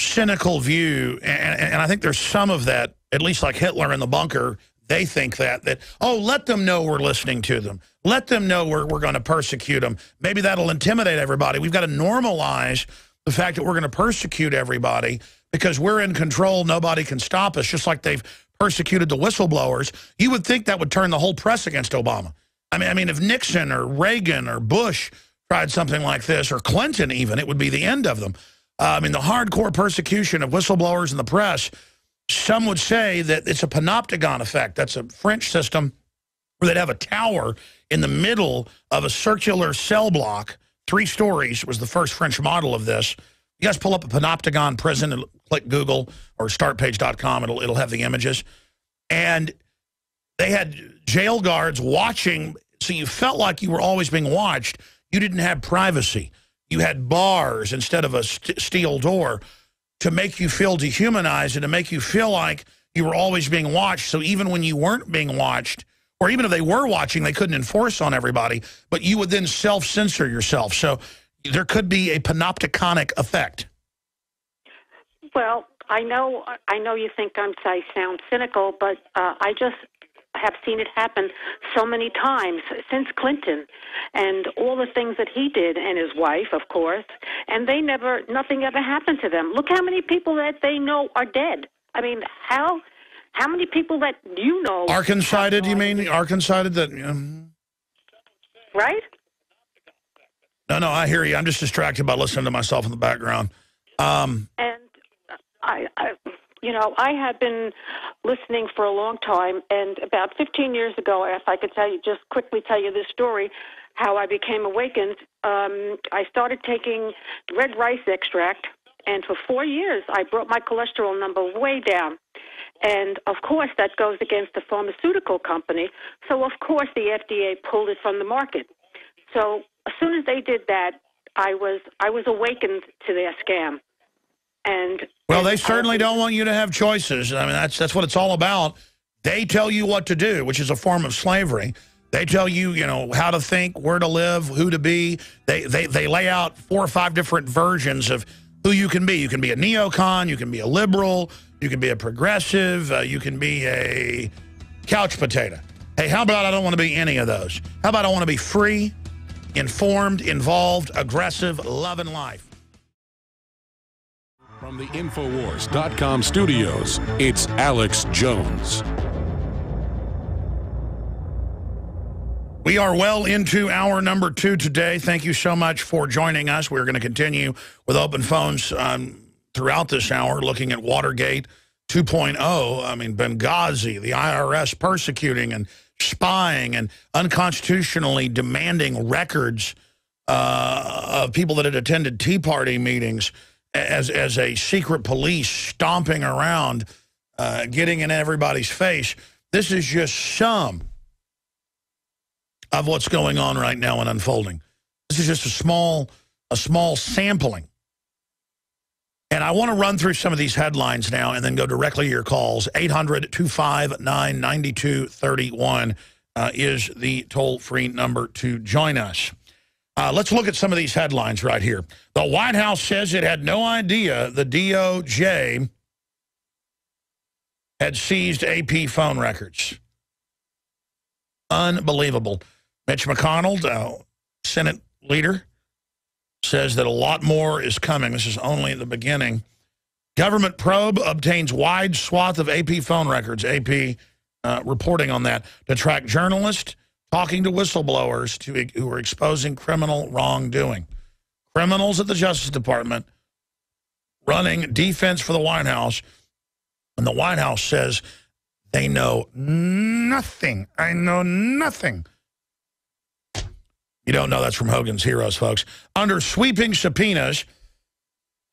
S2: cynical view, and I think there's some of that, at least like Hitler in the bunker. They think that, oh, let them know we're listening to them. Let them know we're going to persecute them. Maybe that'll intimidate everybody. We've got to normalize the fact that we're going to persecute everybody because we're in control. Nobody can stop us, just like they've persecuted the whistleblowers. You would think that would turn the whole press against Obama. I mean, if Nixon or Reagan or Bush tried something like this, or Clinton even, it would be the end of them. I mean, the hardcore persecution of whistleblowers in the press, some would say that it's a panopticon effect. That's a French system where they'd have a tower in the middle of a circular cell block. 3 stories was the first French model of this. You guys pull up a panopticon prison and click Google or startpage.com. It'll have the images. And they had jail guards watching, so you felt like you were always being watched. You didn't have privacy. You had bars instead of a steel door to make you feel dehumanized and to make you feel like you were always being watched. So even when you weren't being watched, or even if they were watching, they couldn't enforce on everybody, but you would then self-censor yourself. So there could be a panopticonic effect.
S6: Well, I know you think I sound cynical, but I have seen it happen so many times since Clinton, and all the things that he did, and his wife, of course, and nothing ever happened to them. Look how many people that they know are dead. I mean, how many people that you know...
S1: Arkansas-ed, you mean? Arkansas-ed that...
S6: Right?
S1: No, I hear you. I'm just distracted by listening to myself in the background.
S6: And I had been listening for a long time, and about 15 years ago, if I could quickly tell you this story, how I became awakened, I started taking red rice extract, and for 4 years, I brought my cholesterol number way down. And, of course, that goes against the pharmaceutical company, so, of course, the FDA pulled it from the market. So as soon as they did that, I was awakened to their scam.
S1: Well, they certainly don't want you to have choices. I mean, that's what it's all about. They tell you what to do, which is a form of slavery. They tell you, how to think, where to live, who to be. They lay out 4 or 5 different versions of who you can be. You can be a neocon, you can be a liberal, you can be a progressive, you can be a couch potato. Hey, how about I don't want to be any of those? How about I want to be free, informed, involved, aggressive, loving life?
S7: From the Infowars.com studios, it's Alex Jones.
S1: We are well into hour number 2 today. Thank you so much for joining us. We're going to continue with open phones throughout this hour, looking at Watergate 2.0. I mean, Benghazi, the IRS persecuting and spying and unconstitutionally demanding records of people that had attended Tea Party meetings as a secret police stomping around, getting in everybody's face. This is just some of what's going on right now and unfolding. This is just a small sampling. And I want to run through some of these headlines now and then go directly to your calls. 800-259-9231 is the toll-free number to join us. Let's look at some of these headlines right here. The White House says it had no idea the DOJ had seized AP phone records. Unbelievable. Mitch McConnell, Senate leader, says that a lot more is coming. This is only the beginning. Government probe obtains wide swath of AP phone records. AP reporting on that to track journalists talking to whistleblowers who are exposing criminal wrongdoing. Criminals at the Justice Department running defense for the White House, and the White House says they know nothing. I know nothing. You don't know, that's from Hogan's Heroes, folks. Under sweeping subpoenas,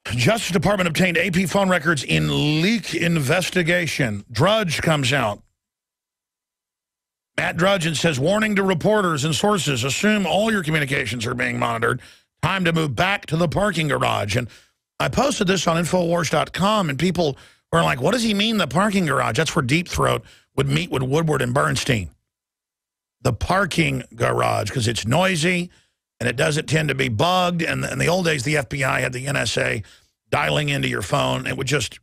S1: Justice Department obtained AP phone records in leak investigation. Drudge comes out. Matt Drudgeon says, warning to reporters and sources, assume all your communications are being monitored. Time to move back to the parking garage. And I posted this on Infowars.com, and people were like, what does he mean, the parking garage? That's where Deep Throat would meet with Woodward and Bernstein. The parking garage, because it's noisy, and it doesn't tend to be bugged. And in the old days, the FBI had the NSA dialing into your phone. It would just,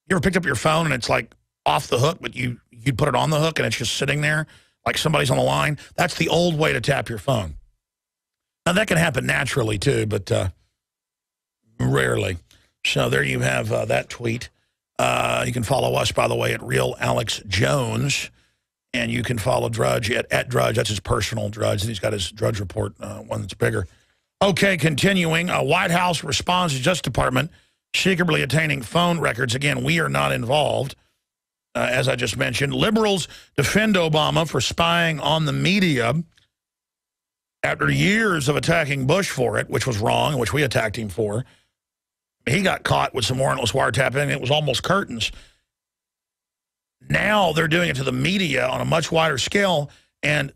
S1: you ever picked up your phone and it's like off the hook, but you'd put it on the hook and it's just sitting there like somebody's on the line? That's the old way to tap your phone. Now, that can happen naturally, too, but rarely. So there you have that tweet. You can follow us, by the way, at Real Alex Jones. And you can follow Drudge at Drudge. That's his personal Drudge. And he's got his Drudge Report, one that's bigger. Okay, continuing. White House responds to Justice Department secretly obtaining phone records. Again, we are not involved, as I just mentioned. Liberals defend Obama for spying on the media after years of attacking Bush for it, which was wrong, which we attacked him for. He got caught with some warrantless wiretapping, and it was almost curtains. Now they're doing it to the media on a much wider scale, and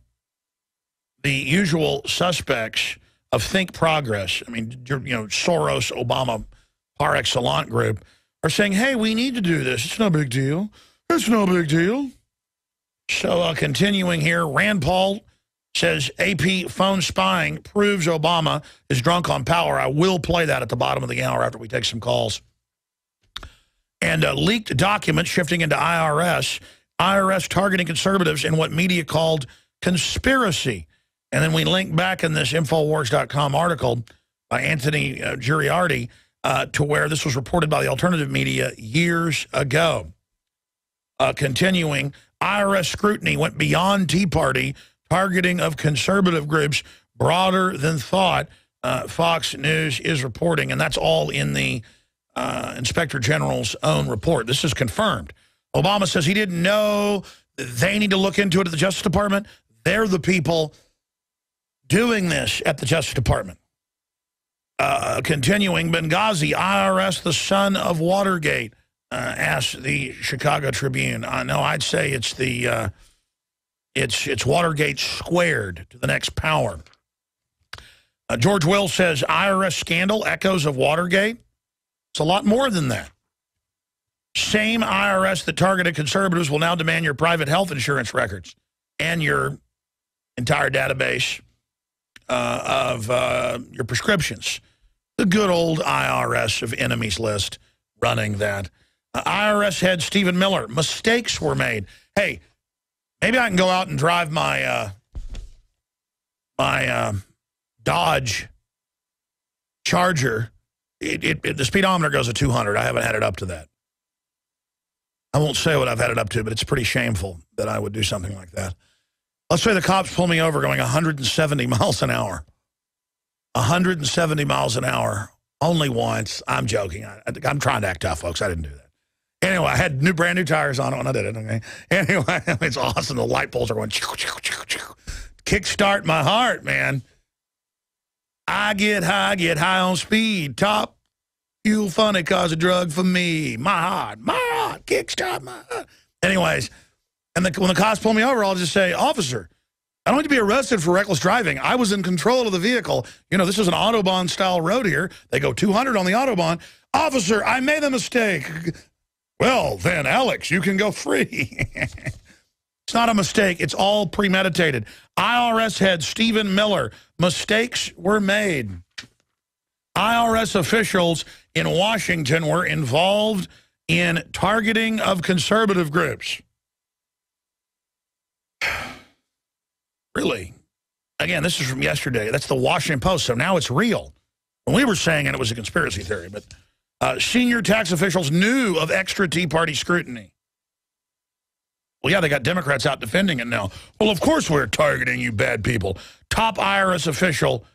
S1: the usual suspects of Think Progress, I mean, Soros, Obama, par excellence group, are saying, hey, we need to do this. It's no big deal. It's no big deal. So continuing here, Rand Paul says AP phone spying proves Obama is drunk on power. I will play that at the bottom of the hour after we take some calls. And leaked documents shifting into IRS. IRS targeting conservatives in what media called conspiracy. And then we link back in this Infowars.com article by Anthony Giuriardi to where this was reported by the alternative media years ago. Continuing, IRS scrutiny went beyond Tea Party, targeting of conservative groups broader than thought, Fox News is reporting, and that's all in the Inspector General's own report. This is confirmed. Obama says he didn't know. They need to look into it at the Justice Department. They're the people doing this at the Justice Department. Continuing, Benghazi, IRS, the son of Watergate, asked the Chicago Tribune. No, I'd say it's the it's Watergate squared to the next power. George Will says IRS scandal echoes of Watergate. It's a lot more than that. Same IRS that targeted conservatives will now demand your private health insurance records and your entire database of your prescriptions. The good old IRS of enemies list running that. IRS head Stephen Miller, mistakes were made. Hey, maybe I can go out and drive my Dodge Charger. The speedometer goes to 200. I haven't had it up to that. I won't say what I've had it up to, but it's pretty shameful that I would do something like that. Let's say the cops pull me over going 170 miles an hour. 170 miles an hour. Only once. I'm joking. I'm trying to act tough, folks. I didn't do that. Anyway, I had brand new tires on it when I did it. Okay. Anyway, it's awesome. The light poles are going. Kickstart my heart, man. I get high on speed. Top fuel funny cause a drug for me. My heart, kickstart my heart. Anyways, and when the cops pull me over, I'll just say, officer, I don't need to be arrested for reckless driving. I was in control of the vehicle. You know, this is an Autobahn-style road here. They go 200 on the Autobahn. Officer, I made a mistake. Well, then, Alex, you can go free. It's not a mistake. It's all premeditated. IRS head Stephen Miller, mistakes were made. IRS officials in Washington were involved in targeting of conservative groups. Really? Again, this is from yesterday. That's the Washington Post, so now it's real. When we were saying it was a conspiracy theory, but senior tax officials knew of extra Tea Party scrutiny. Well, yeah, they got Democrats out defending it now. Well, of course we're targeting you bad people. Top IRS official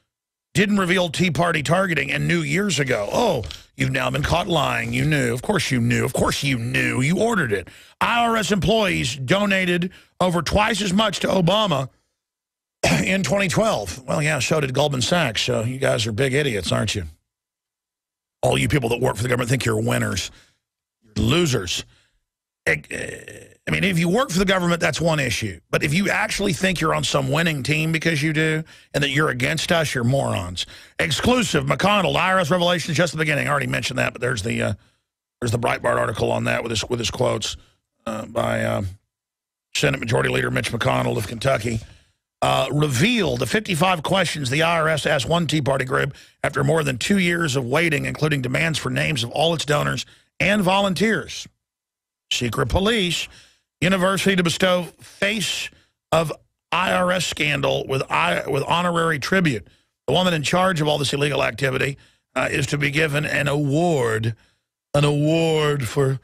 S1: didn't reveal Tea Party targeting and knew years ago. Oh, you've now been caught lying. You knew. Of course you knew. Of course you knew. You ordered it. IRS employees donated over twice as much to Obama in 2012. Well, yeah, so did Goldman Sachs. So you guys are big idiots, aren't you? All you people that work for the government think you're winners. You're losers. I mean, if you work for the government, that's one issue. But if you actually think you're on some winning team because you do, and that you're against us, you're morons. Exclusive, McConnell, IRS revelations just the beginning. I already mentioned that, but there's the Breitbart article on that with his quotes by Senate Majority Leader Mitch McConnell of Kentucky. Reveal the 55 questions the IRS asked one Tea Party group after more than 2 years of waiting, including demands for names of all its donors and volunteers. Secret police, university to bestow face of IRS scandal with honorary tribute. The woman in charge of all this illegal activity is to be given an award for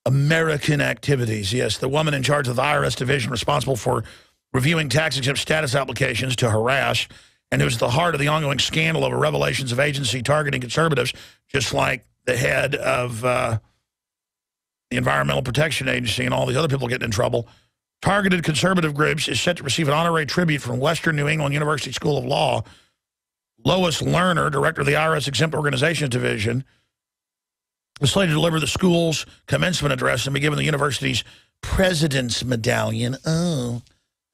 S1: American activities. Yes, the woman in charge of the IRS division responsible for reviewing tax-exempt status applications to harass, and who's at the heart of the ongoing scandal over revelations of agency targeting conservatives, just like the head of the Environmental Protection Agency and all these other people getting in trouble. Targeted conservative groups is set to receive an honorary tribute from Western New England University School of Law. Lois Lerner, director of the IRS Exempt Organizations Division, was slated to deliver the school's commencement address and be given the university's President's Medallion. Oh,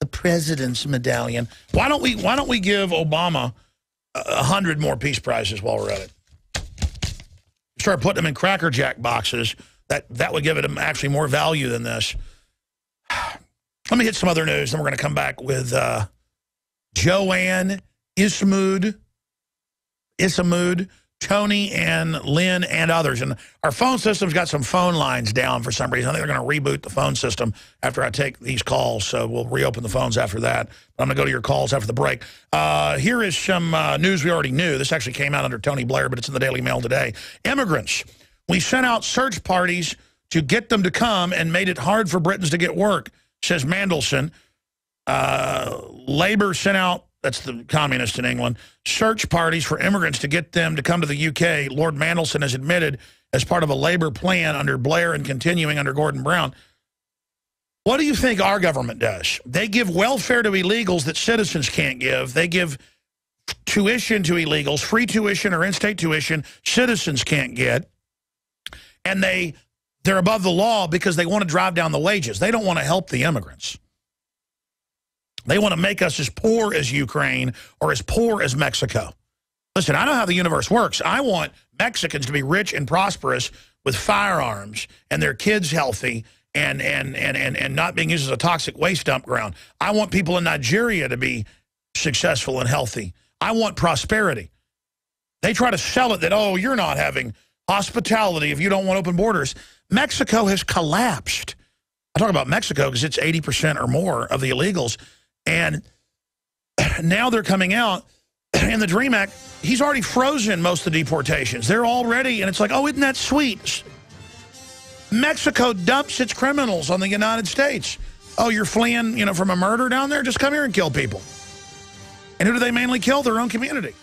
S1: the President's Medallion. Why don't we give Obama 100 more peace prizes while we're at it? Start putting them in Cracker Jack boxes. That would give it actually more value than this. Let me hit some other news, then we're going to come back with Joanne Issamood, Tony and Lynn and others. And our phone system's got some phone lines down for some reason. I think they're going to reboot the phone system after I take these calls, so we'll reopen the phones after that. But I'm going to go to your calls after the break. Here is some news we already knew. This actually came out under Tony Blair, but it's in the Daily Mail today. Immigrants. We sent out search parties to get them to come and made it hard for Britons to get work, says Mandelson. Labour sent out, that's the communists in England, search parties for immigrants to get them to come to the UK. Lord Mandelson has admitted as part of a Labour plan under Blair and continuing under Gordon Brown. What do you think our government does? They give welfare to illegals that citizens can't give. They give tuition to illegals, free tuition or in-state tuition citizens can't get. And they're above the law because they want to drive down the wages. They don't want to help the immigrants. They want to make us as poor as Ukraine or as poor as Mexico. Listen, I know how the universe works. I want Mexicans to be rich and prosperous with firearms and their kids healthy and not being used as a toxic waste dump ground. I want people in Nigeria to be successful and healthy. I want prosperity. They try to sell it that, oh, you're not having hospitality if you don't want open borders. Mexico has collapsed. I talk about Mexico because it's 80% or more of the illegals. And now they're coming out in the DREAM Act. He's already frozen most of the deportations. They're already, and it's like, oh, isn't that sweet? Mexico dumps its criminals on the United States. Oh, you're fleeing, from a murder down there? Just come here and kill people. And who do they mainly kill? Their own community.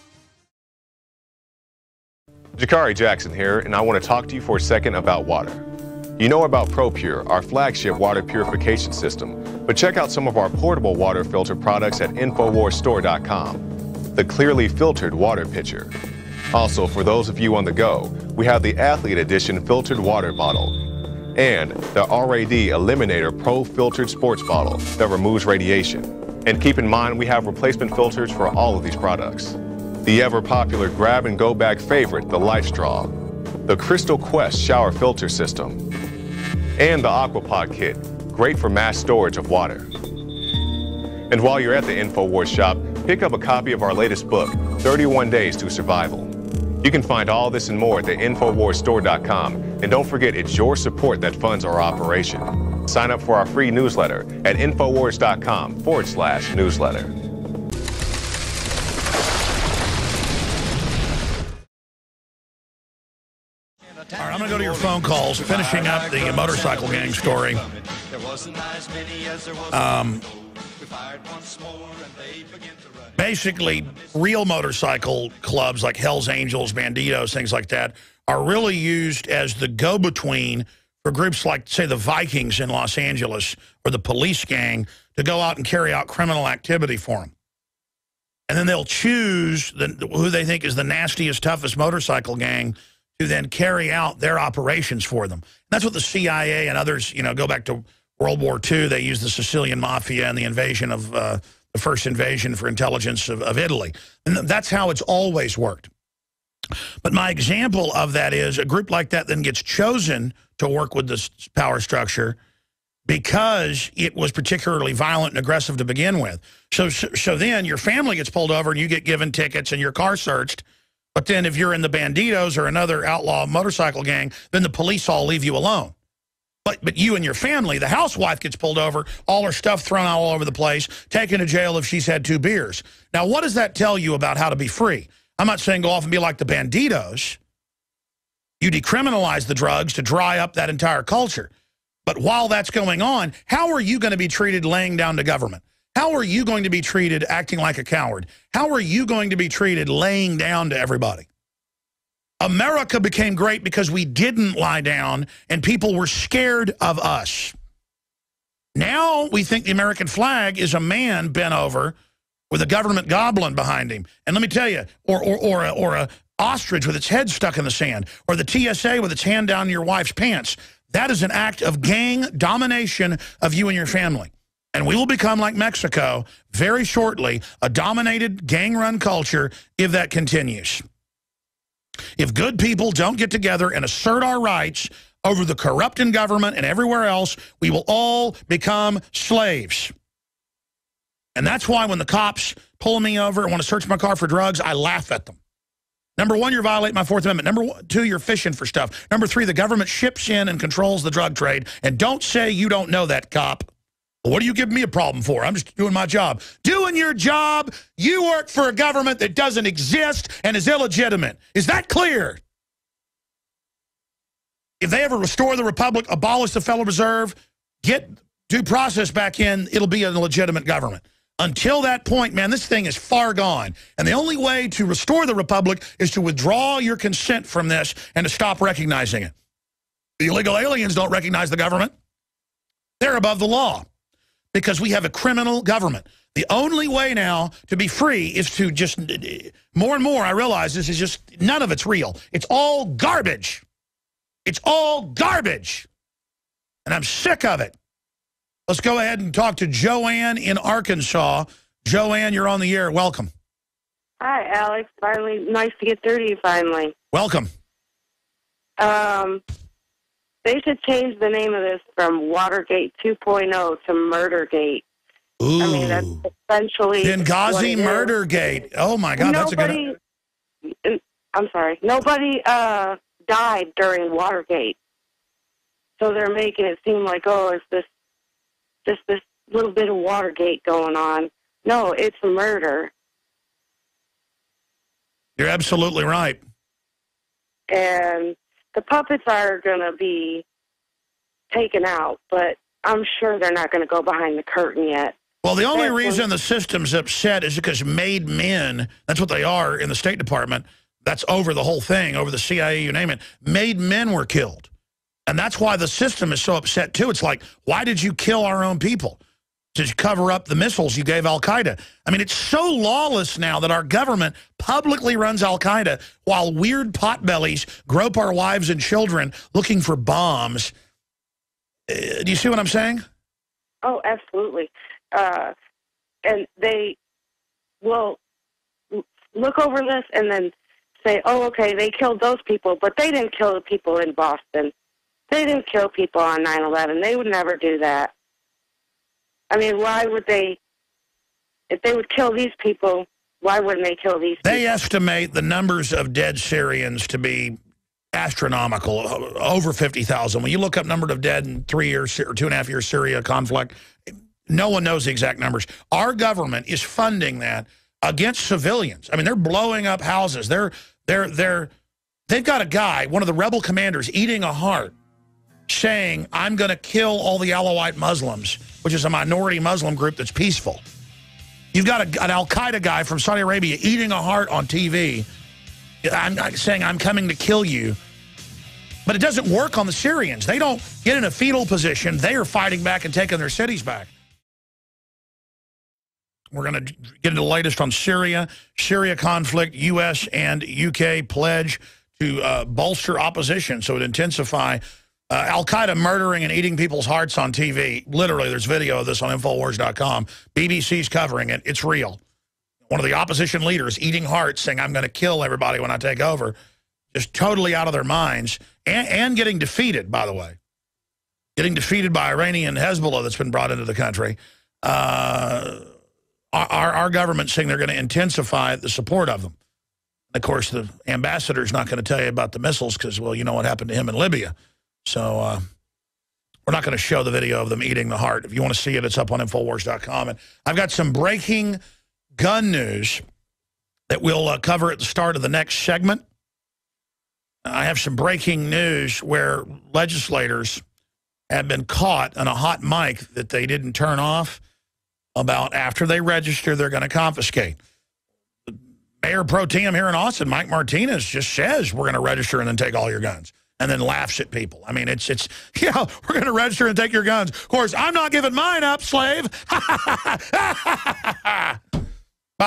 S8: Jakari Jackson here, and I want to talk to you for a second about water. You know about ProPure, our flagship water purification system, but check out some of our portable water filter products at InfoWarsStore.com. The clearly filtered water pitcher. Also, for those of you on the go, we have the Athlete Edition filtered water bottle and the RAD Eliminator Pro filtered sports bottle that removes radiation. And keep in mind, we have replacement filters for all of these products. The ever-popular grab-and-go bag favorite, the Life Straw, the Crystal Quest shower filter system, and the Aquapod kit, great for mass storage of water. And while you're at the InfoWars shop, pick up a copy of our latest book, 31 Days to Survival. You can find all this and more at the InfoWarsStore.com, and don't forget it's your support that funds our operation. Sign up for our free newsletter at InfoWars.com/newsletter.
S1: All right, I'm going to go to your phone calls, finishing up the motorcycle gang story. Basically, real motorcycle clubs like Hells Angels, Banditos, things like that, are really used as the go-between for groups like, say, the Vikings in Los Angeles or the police gang to go out and carry out criminal activity for them. And then they'll choose who they think is the nastiest, toughest motorcycle gang to then carry out their operations for them. That's what the CIA and others, go back to World War II. They used the Sicilian Mafia and the invasion of the first invasion for intelligence of Italy. And that's how it's always worked. But my example of that is a group like that then gets chosen to work with this power structure because it was particularly violent and aggressive to begin with. So then your family gets pulled over and you get given tickets and your car searched. But then if you're in the Banditos or another outlaw motorcycle gang, then the police all leave you alone. But you and your family, the housewife gets pulled over, all her stuff thrown out all over the place, taken to jail if she's had 2 beers. Now, what does that tell you about how to be free? I'm not saying go off and be like the Banditos. You decriminalize the drugs to dry up that entire culture. But while that's going on, how are you going to be treated laying down to government? How are you going to be treated acting like a coward? How are you going to be treated laying down to everybody? America became great because we didn't lie down and people were scared of us. Now we think the American flag is a man bent over with a government goblin behind him. And let me tell you, or a ostrich with its head stuck in the sand, or the TSA with its hand down your wife's pants. That is an act of gang domination of you and your family. And we will become like Mexico very shortly, a dominated gang-run culture if that continues. If good people don't get together and assert our rights over the corrupting government and everywhere else, we will all become slaves. And that's why when the cops pull me over and want to search my car for drugs, I laugh at them.
S2: Number one, you're violating my Fourth Amendment. Number two, you're fishing for stuff. Number three, the government ships in and controls the drug trade. And don't say you don't know that, cop. What are you giving me a problem for? I'm just doing my job. Doing your job. You work for a government that doesn't exist and is illegitimate. Is that clear? If they ever restore the republic, abolish the Federal Reserve, get due process back in, it'll be a legitimate government. Until that point, man, this thing is far gone. And the only way to restore the republic is to withdraw your consent from this and to stop recognizing it. The illegal aliens don't recognize the government. They're above the law because we have a criminal government. The only way now to be free is to just, more and more I realize this is just, none of it's real. It's all garbage. It's all garbage. And I'm sick of it. Let's go ahead and talk to Joanne in Arkansas. Joanne, you're on the air. Welcome.
S9: Hi, Alex. Finally, nice to get through to you finally.
S2: Welcome.
S9: They should change the name of this from Watergate 2.0 to Murdergate.
S2: Ooh.
S9: I mean, that's essentially
S2: Benghazi Murdergate. Oh, my God, that's a good...
S9: I'm sorry. Nobody died during Watergate. So they're making it seem like, oh, it's this little bit of Watergate going on. No, it's a murder.
S2: You're absolutely right.
S9: And the puppets are going to be taken out, but I'm sure they're not going to go behind the curtain yet.
S2: Well, the only reason the system's upset is because made men, that's what they are in the State Department, that's over the whole thing, over the CIA, you name it, made men were killed. And that's why the system is so upset, too. It's like, why did you kill our own people? To cover up the missiles you gave al-Qaeda. I mean, it's so lawless now that our government publicly runs al-Qaeda while weird potbellies grope our wives and children looking for bombs. Do you see what I'm saying?
S9: Oh, absolutely. And they will look over this and then say, oh, okay, they killed those people, but they didn't kill the people in Boston. They didn't kill people on 9/11. They would never do that. I mean, why would they, if they would kill these people, why wouldn't they kill these people?
S2: They estimate the numbers of dead Syrians to be astronomical, over 50,000. When you look up number of dead in 3 years or 2.5 years Syria conflict, no one knows the exact numbers. Our government is funding that against civilians. I mean, they're blowing up houses. They've got a guy, one of the rebel commanders, eating a heart, saying, I'm going to kill all the Alawite Muslims, which is a minority Muslim group that's peaceful. You've got an al-Qaeda guy from Saudi Arabia eating a heart on TV, saying, I'm coming to kill you. But it doesn't work on the Syrians. They don't get in a fetal position. They are fighting back and taking their cities back. We're going to get into the latest on Syria. Syria conflict, U.S. and U.K. pledge to bolster opposition so it intensify. Al-Qaeda murdering and eating people's hearts on TV. Literally, there's video of this on Infowars.com. BBC's covering it. It's real. One of the opposition leaders eating hearts, saying, I'm going to kill everybody when I take over. Just totally out of their minds. And getting defeated, by the way. Getting defeated by Iranian Hezbollah that's been brought into the country. Our government saying they're going to intensify the support of them. Of course, the ambassador's not going to tell you about the missiles because, well, you know what happened to him in Libya. So we're not going to show the video of them eating the heart. If you want to see it, it's up on Infowars.com. And I've got some breaking gun news that we'll cover at the start of the next segment. I have some breaking news where legislators have been caught on a hot mic that they didn't turn off about after they register, they're going to confiscate. Mayor Pro Tem here in Austin, Mike Martinez, just says we're going to register and then take all your guns. And then laughs at people. I mean, it's yeah, we're going to register and take your guns. Of course, I'm not giving mine up, slave. By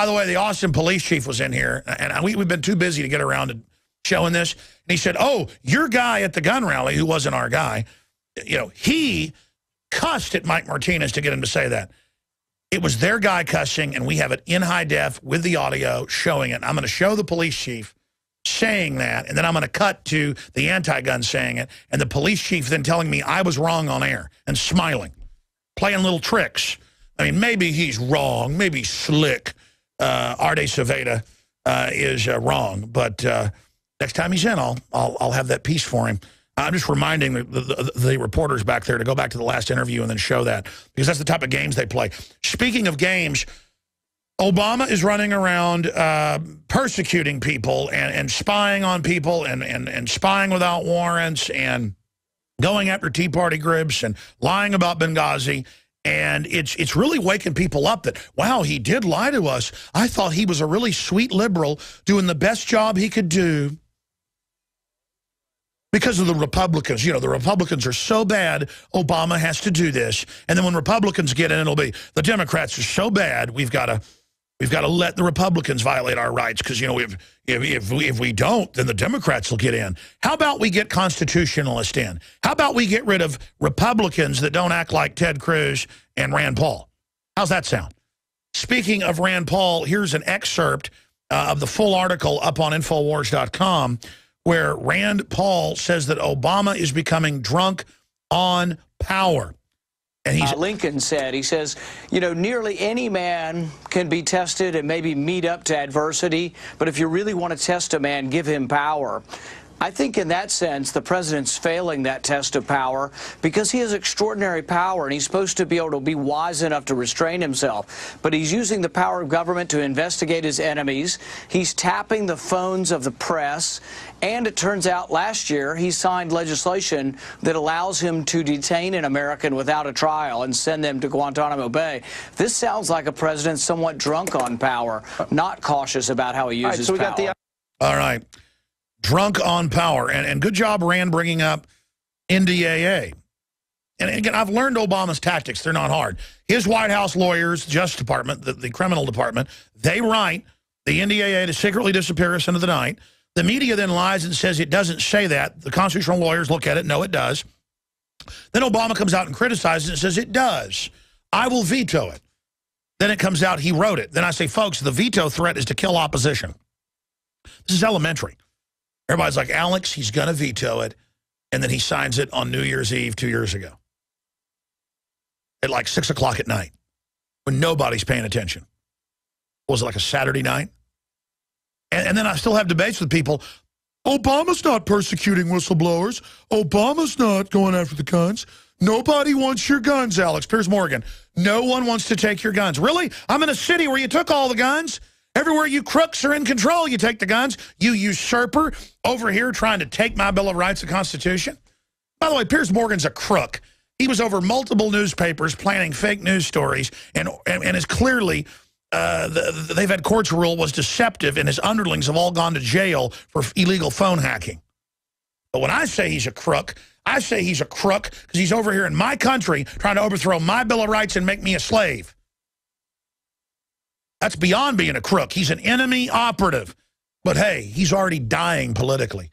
S2: the way, the Austin police chief was in here, and we've been too busy to get around to showing this. And he said, oh, your guy at the gun rally, who wasn't our guy, you know, he cussed at Mike Martinez to get him to say that. It was their guy cussing, and we have it in high def with the audio showing it. I'm going to show the police chief saying that, and then I'm going to cut to the anti-gun saying it, and the police chief then telling me I was wrong on air and smiling, playing little tricks. I mean, maybe he's wrong, maybe slick, Arde Saveda, is wrong. But next time he's in, I'll have that piece for him. I'm just reminding the reporters back there to go back to the last interview and then show that, because that's the type of games they play. Speaking of games, Obama is running around persecuting people and spying on people and spying without warrants and going after Tea Party groups and lying about Benghazi. And it's really waking people up that, wow, he did lie to us. I thought he was a really sweet liberal doing the best job he could do. Because of the Republicans. You know, the Republicans are so bad, Obama has to do this. And then when Republicans get in, it'll be, the Democrats are so bad, we've got to let the Republicans violate our rights, because, you know, if we don't, then the Democrats will get in. How about we get constitutionalists in? How about we get rid of Republicans that don't act like Ted Cruz and Rand Paul? How's that sound? Speaking of Rand Paul, here's an excerpt of the full article up on Infowars.com, where Rand Paul says that Obama is becoming drunk on power. And
S10: Lincoln said, he says, you know, nearly any man can be tested and maybe meet up to adversity, but if you really want to test a man, give him power. I think in that sense, the president's failing that test of power because he has extraordinary power and he's supposed to be able to be wise enough to restrain himself. But he's using the power of government to investigate his enemies. He's tapping the phones of the press. And it turns out last year he signed legislation that allows him to detain an American without a trial and send them to Guantanamo Bay. This sounds like a president somewhat drunk on power, not cautious about how he uses power.
S2: All right. Drunk on power. And good job, Rand, bringing up NDAA. And again, I've learned Obama's tactics. They're not hard. His White House lawyers, Justice Department, the criminal department, they write the NDAA to secretly disappear us into the night. The media then lies and says it doesn't say that. The constitutional lawyers look at it. No, it does. Then Obama comes out and criticizes it and says it does. I will veto it. Then it comes out he wrote it. Then I say, folks, the veto threat is to kill opposition. This is elementary. Everybody's like, Alex, he's going to veto it. And then he signs it on New Year's Eve 2 years ago at like 6 o'clock at night when nobody's paying attention. Was it like a Saturday night? And then I still have debates with people. Obama's not persecuting whistleblowers. Obama's not going after the guns. Nobody wants your guns, Alex. Piers Morgan. No one wants to take your guns. Really? I'm in a city where you took all the guns. Everywhere you crooks are in control, you take the guns. You usurper over here trying to take my Bill of Rights, the Constitution. By the way, Piers Morgan's a crook. He was over multiple newspapers planning fake news stories and is clearly, they've had courts rule was deceptive, and his underlings have all gone to jail for illegal phone hacking. But when I say he's a crook, I say he's a crook because he's over here in my country trying to overthrow my Bill of Rights and make me a slave. That's beyond being a crook. He's an enemy operative. But hey, he's already dying politically.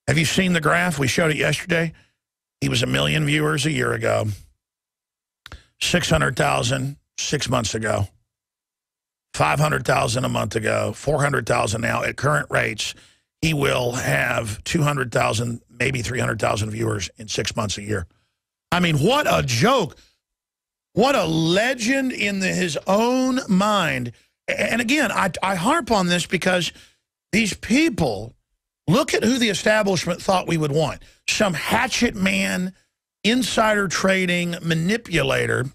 S2: Have you seen the graph? We showed it yesterday. He was 1 million viewers a year ago. 600,000 6 months ago. 500,000 a month ago. 400,000 now. At current rates, he will have 200,000, maybe 300,000 viewers in 6 months a year. I mean, what a joke. What a legend in his own mind. And again, I harp on this because these people, look at who the establishment thought we would want. Some hatchet man, insider trading, manipulator,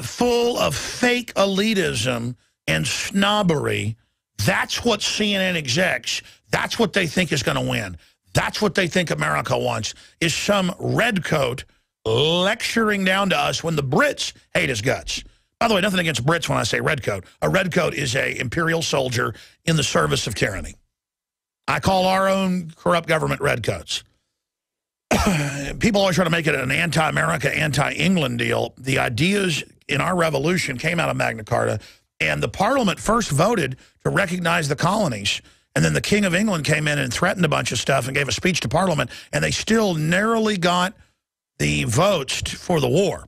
S2: full of fake elitism and snobbery. That's what CNN execs, that's what they think is going to win. That's what they think America wants, is some redcoat lecturing down to us when the Brits hate his guts. By the way, nothing against Brits when I say redcoat. A redcoat is an imperial soldier in the service of tyranny. I call our own corrupt government redcoats. People always try to make it an anti-America, anti-England deal. The ideas in our revolution came out of Magna Carta, and the Parliament first voted to recognize the colonies. And then the King of England came in and threatened a bunch of stuff and gave a speech to Parliament, and they still narrowly got the votes for the war.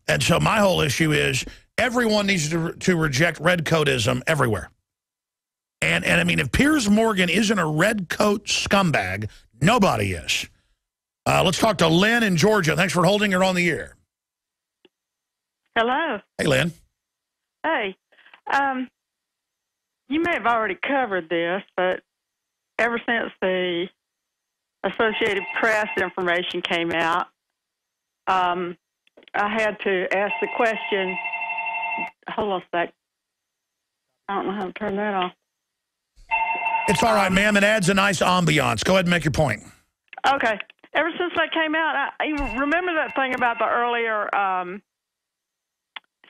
S2: And so my whole issue is everyone needs to reject redcoatism everywhere. And I mean, if Piers Morgan isn't a redcoat scumbag, nobody is. Let's talk to Lynn in Georgia. Thanks for holding her on the air.
S11: Hello.
S1: Hey, Lynn.
S11: Hey. You may have already covered this, but ever since the Associated Press information came out, I had to ask the question. Hold on a sec. I don't know how to turn that off.
S1: It's all right, ma'am. It adds a nice ambiance. Go ahead and make your point.
S11: Okay. Ever since that came out, I remember that thing about the earlier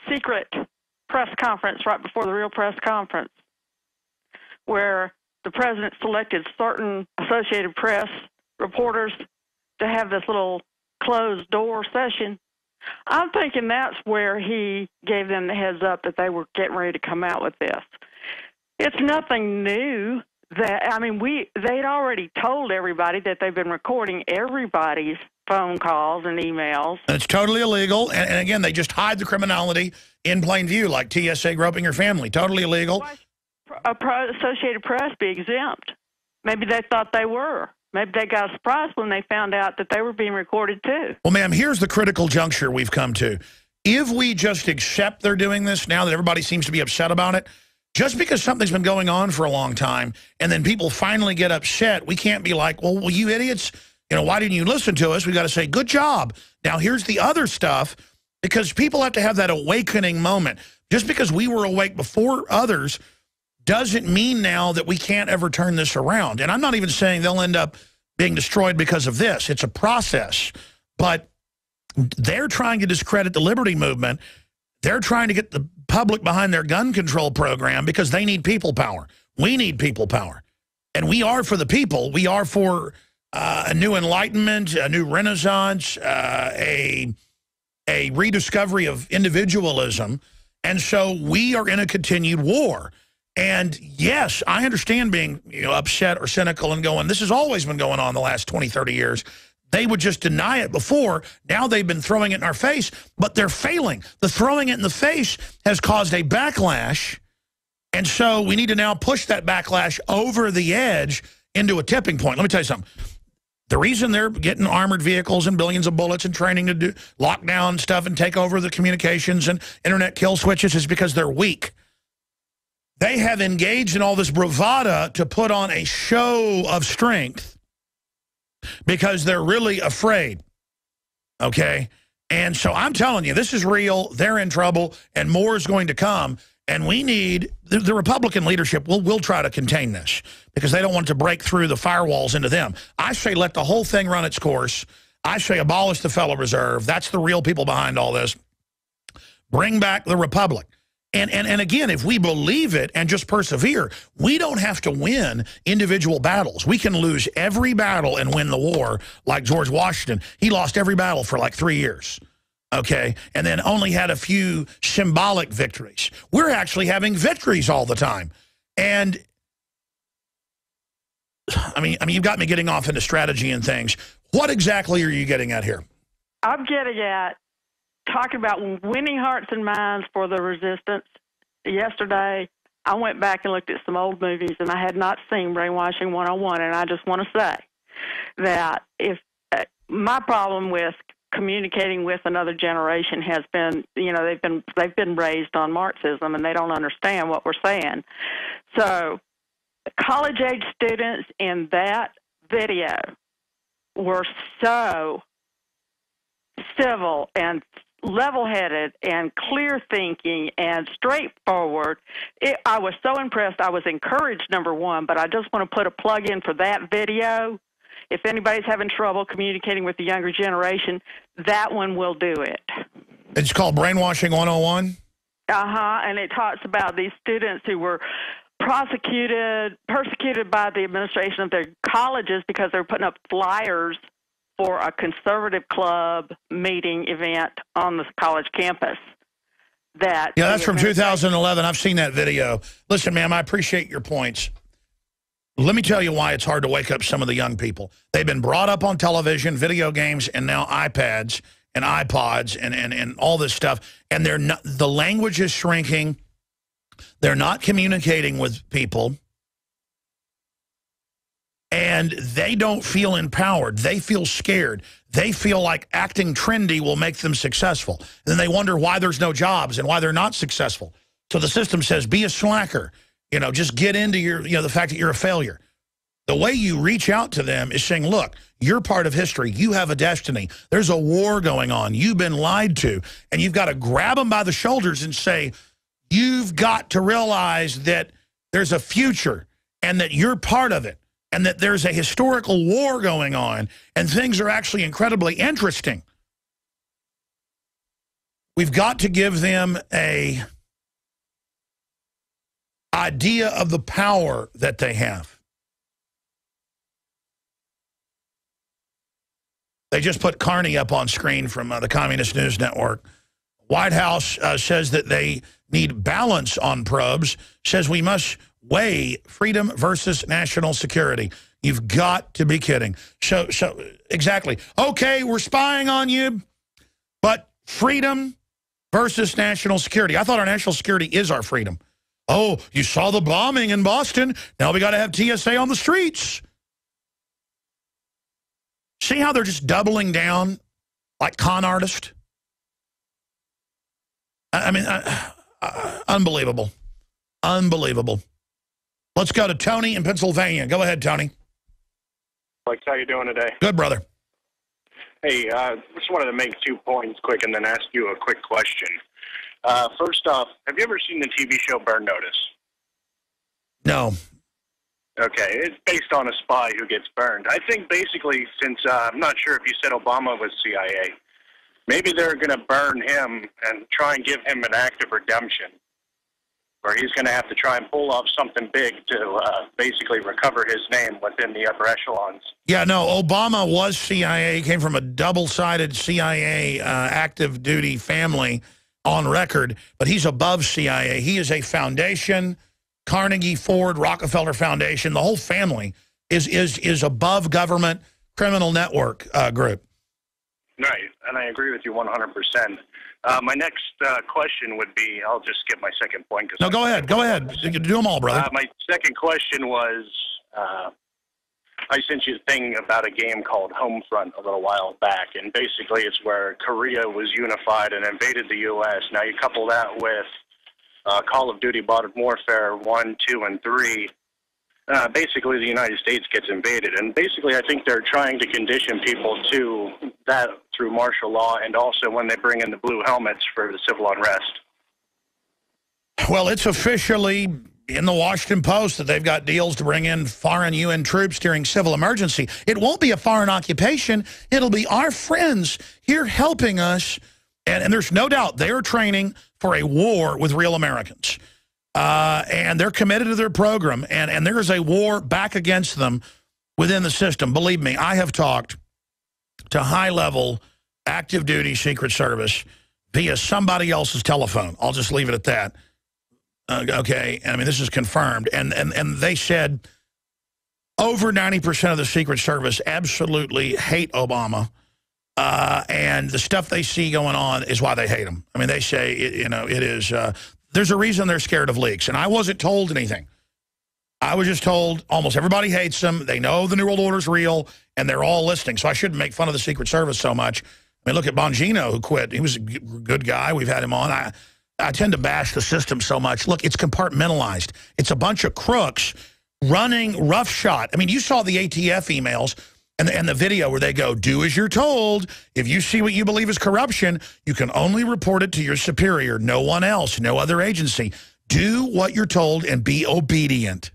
S11: secret press conference right before the real press conference, where the president selected certain Associated Press reporters to have this little closed-door session. I'm thinking that's where he gave them the heads up that they were getting ready to come out with this. It's nothing new. They'd already told everybody that they've been recording everybody's phone calls and emails.
S1: And it's totally illegal. And again, they just hide the criminality in plain view, like TSA groping your family. Totally illegal.
S11: Why Associated Press be exempt? Maybe they thought they were. Maybe they got surprised when they found out that they were being recorded too.
S1: Well, ma'am, here's the critical juncture we've come to. If we just accept they're doing this now that everybody seems to be upset about it, just because something's been going on for a long time and then people finally get upset, we can't be like, well, you idiots, why didn't you listen to us? We got to say, good job. Now, here's the other stuff, because people have to have that awakening moment. Just because we were awake before others doesn't mean now that we can't ever turn this around. And I'm not even saying they'll end up being destroyed because of this. It's a process. But they're trying to discredit the liberty movement. They're trying to get the public behind their gun control program because they need people power. We need people power. And we are for the people. We are for a new enlightenment, a new renaissance, a rediscovery of individualism. And so we are in a continued war. And yes, I understand being upset or cynical and going, this has always been going on the last 20, 30 years. They would just deny it before. Now they've been throwing it in our face, but they're failing. The throwing it in the face has caused a backlash. And so we need to now push that backlash over the edge into a tipping point. Let me tell you something. The reason they're getting armored vehicles and billions of bullets and training to do lockdown stuff and take over the communications and internet kill switches is because they're weak. They have engaged in all this bravado to put on a show of strength because they're really afraid, okay? And so I'm telling you, this is real. They're in trouble, and more is going to come. And we need, the Republican leadership will try to contain this because they don't want to break through the firewalls into them. I say let the whole thing run its course. I say abolish the Federal Reserve. That's the real people behind all this. Bring back the Republic. And again, if we believe it and just persevere, we don't have to win individual battles. We can lose every battle and win the war like George Washington. He lost every battle for like 3 years, okay, and then only had a few symbolic victories. We're actually having victories all the time. And, I mean, you've got me getting off into strategy and things. What exactly are you getting at here?
S11: I'm getting at talking about winning hearts and minds for the resistance. Yesterday, I went back and looked at some old movies, and I had not seen Brainwashing 101, and I just want to say that if my problem with communicating with another generation has been, they've been raised on Marxism, and they don't understand what we're saying. So college-age students in that video were so civil and level-headed and clear-thinking and straightforward. I was so impressed. I was encouraged, number one, but I just want to put a plug in for that video. If anybody's having trouble communicating with the younger generation, that one will do it.
S1: It's called Brainwashing 101?
S11: And it talks about these students who were persecuted by the administration of their colleges because they were putting up flyers for a conservative club meeting event on the college campus. Yeah,
S1: that's from 2011. I've seen that video. Listen, ma'am, I appreciate your points. Let me tell you why it's hard to wake up some of the young people. They've been brought up on television, video games, and now iPads and iPods and all this stuff. And they're not, the language is shrinking. They're not communicating with people. and they don't feel empowered. They feel scared. They feel like acting trendy will make them successful. And then they wonder why there's no jobs and why they're not successful. So the system says, be a slacker. You know, just get into your, the fact that you're a failure. The way you reach out to them is saying, look, you're part of history. You have a destiny. There's a war going on. You've been lied to. And you've got to grab them by the shoulders and say, you've got to realize that there's a future and that you're part of it and that there's a historical war going on and things are actually incredibly interesting. We've got to give them a idea of the power that they have. They just put Carney up on screen from the Communist News Network. White House says that they need balance on probes, says we must weigh freedom versus national security. You've got to be kidding. So exactly. Okay, we're spying on you, but freedom versus national security. I thought our national security is our freedom. Oh, you saw the bombing in Boston. Now we got to have TSA on the streets. See how they're just doubling down like con artists? I mean, unbelievable. Unbelievable. Let's go to Tony in Pennsylvania. Go ahead, Tony.
S12: Alex, how you doing today?
S1: Good, brother.
S12: Hey, just wanted to make 2 points quick and then ask you a quick question. First off, have you ever seen the TV show Burn Notice?
S1: No.
S12: Okay, it's based on a spy who gets burned. I think basically, since I'm not sure if you said Obama was CIA, maybe they're going to burn him and try and give him an act of redemption, where he's going to have to try and pull off something big to basically recover his name within the upper echelons.
S1: Yeah, no, Obama was CIA. He came from a double-sided CIA active duty family on record, but he's above CIA. He is a foundation. Carnegie, Ford, Rockefeller Foundation, the whole family is above government criminal network group.
S12: Right, and I agree with you 100%. My next question would be, I'll just skip my second point.
S1: No, go ahead. Go ahead. Do them all, brother.
S12: My second question was, I sent you a thing about a game called Homefront a little while back, and basically it's where Korea was unified and invaded the U.S. Now you couple that with Call of Duty Modern Warfare 1, 2, and 3, basically the United States gets invaded. And basically I think they're trying to condition people to that through martial law and also when they bring in the blue helmets for the civil unrest.
S1: Well, it's officially in the Washington Post that they've got deals to bring in foreign UN troops during civil emergency. It won't be a foreign occupation. It'll be our friends here helping us. And there's no doubt they are training for a war with real Americans. And they're committed to their program. And there is a war back against them within the system. Believe me, I have talked to high-level active duty Secret Service via somebody else's telephone. I'll just leave it at that. Okay, I mean, this is confirmed. And they said over 90% of the Secret Service absolutely hate Obama. And the stuff they see going on is why they hate him. I mean, they say, it is, there's a reason they're scared of leaks. And I wasn't told anything. I was just told almost everybody hates them. They know the New World Order's real, and they're all listening. So I shouldn't make fun of the Secret Service so much. I mean, look at Bongino, who quit. He was a good guy. We've had him on. I tend to bash the system so much. Look, it's compartmentalized. It's a bunch of crooks running roughshod. I mean, you saw the ATF emails. And the video where they go, do as you're told. If you see what you believe is corruption, you can only report it to your superior, no one else, no other agency. Do what you're told and be obedient.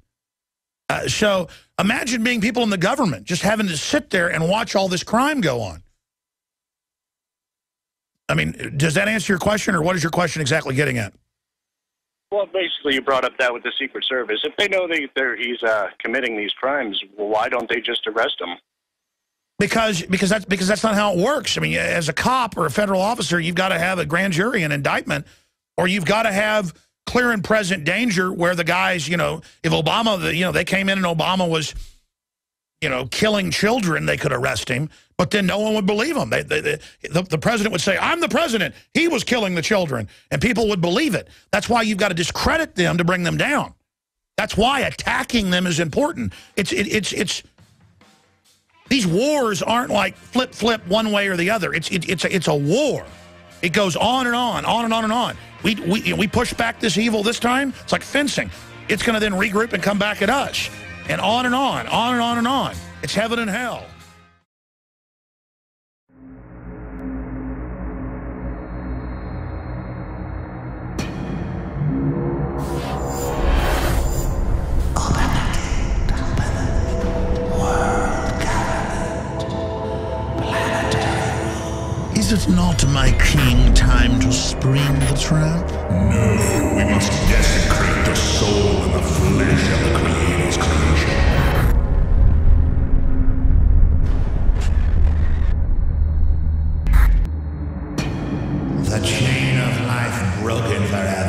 S1: So imagine being people in the government, just having to sit there and watch all this crime go on. I mean, does that answer your question, or what is your question exactly getting at?
S12: Well, basically, you brought up that with the Secret Service. If they know he's committing these crimes, well, why don't they just arrest him?
S1: Because that's not how it works. I mean, as a cop or a federal officer, you've got to have a grand jury and indictment, or you've got to have clear and present danger where the guys, if Obama, they came in and Obama was, killing children, they could arrest him, but then no one would believe him. The president would say, I'm the president. He was killing the children, and people would believe it. That's why you've got to discredit them to bring them down. That's why attacking them is important. It's
S2: These wars aren't like flip one way or the other. It's a war. It goes on and on, on and on and on. We push back this evil this time. It's like fencing. It's going to then regroup and come back at us, and on and on, on and on and on. It's heaven and hell. Is it not, my king, time to spring the trap?
S13: No, we must desecrate the soul and the flesh of the Creator's creation.
S2: The chain of life broken forever.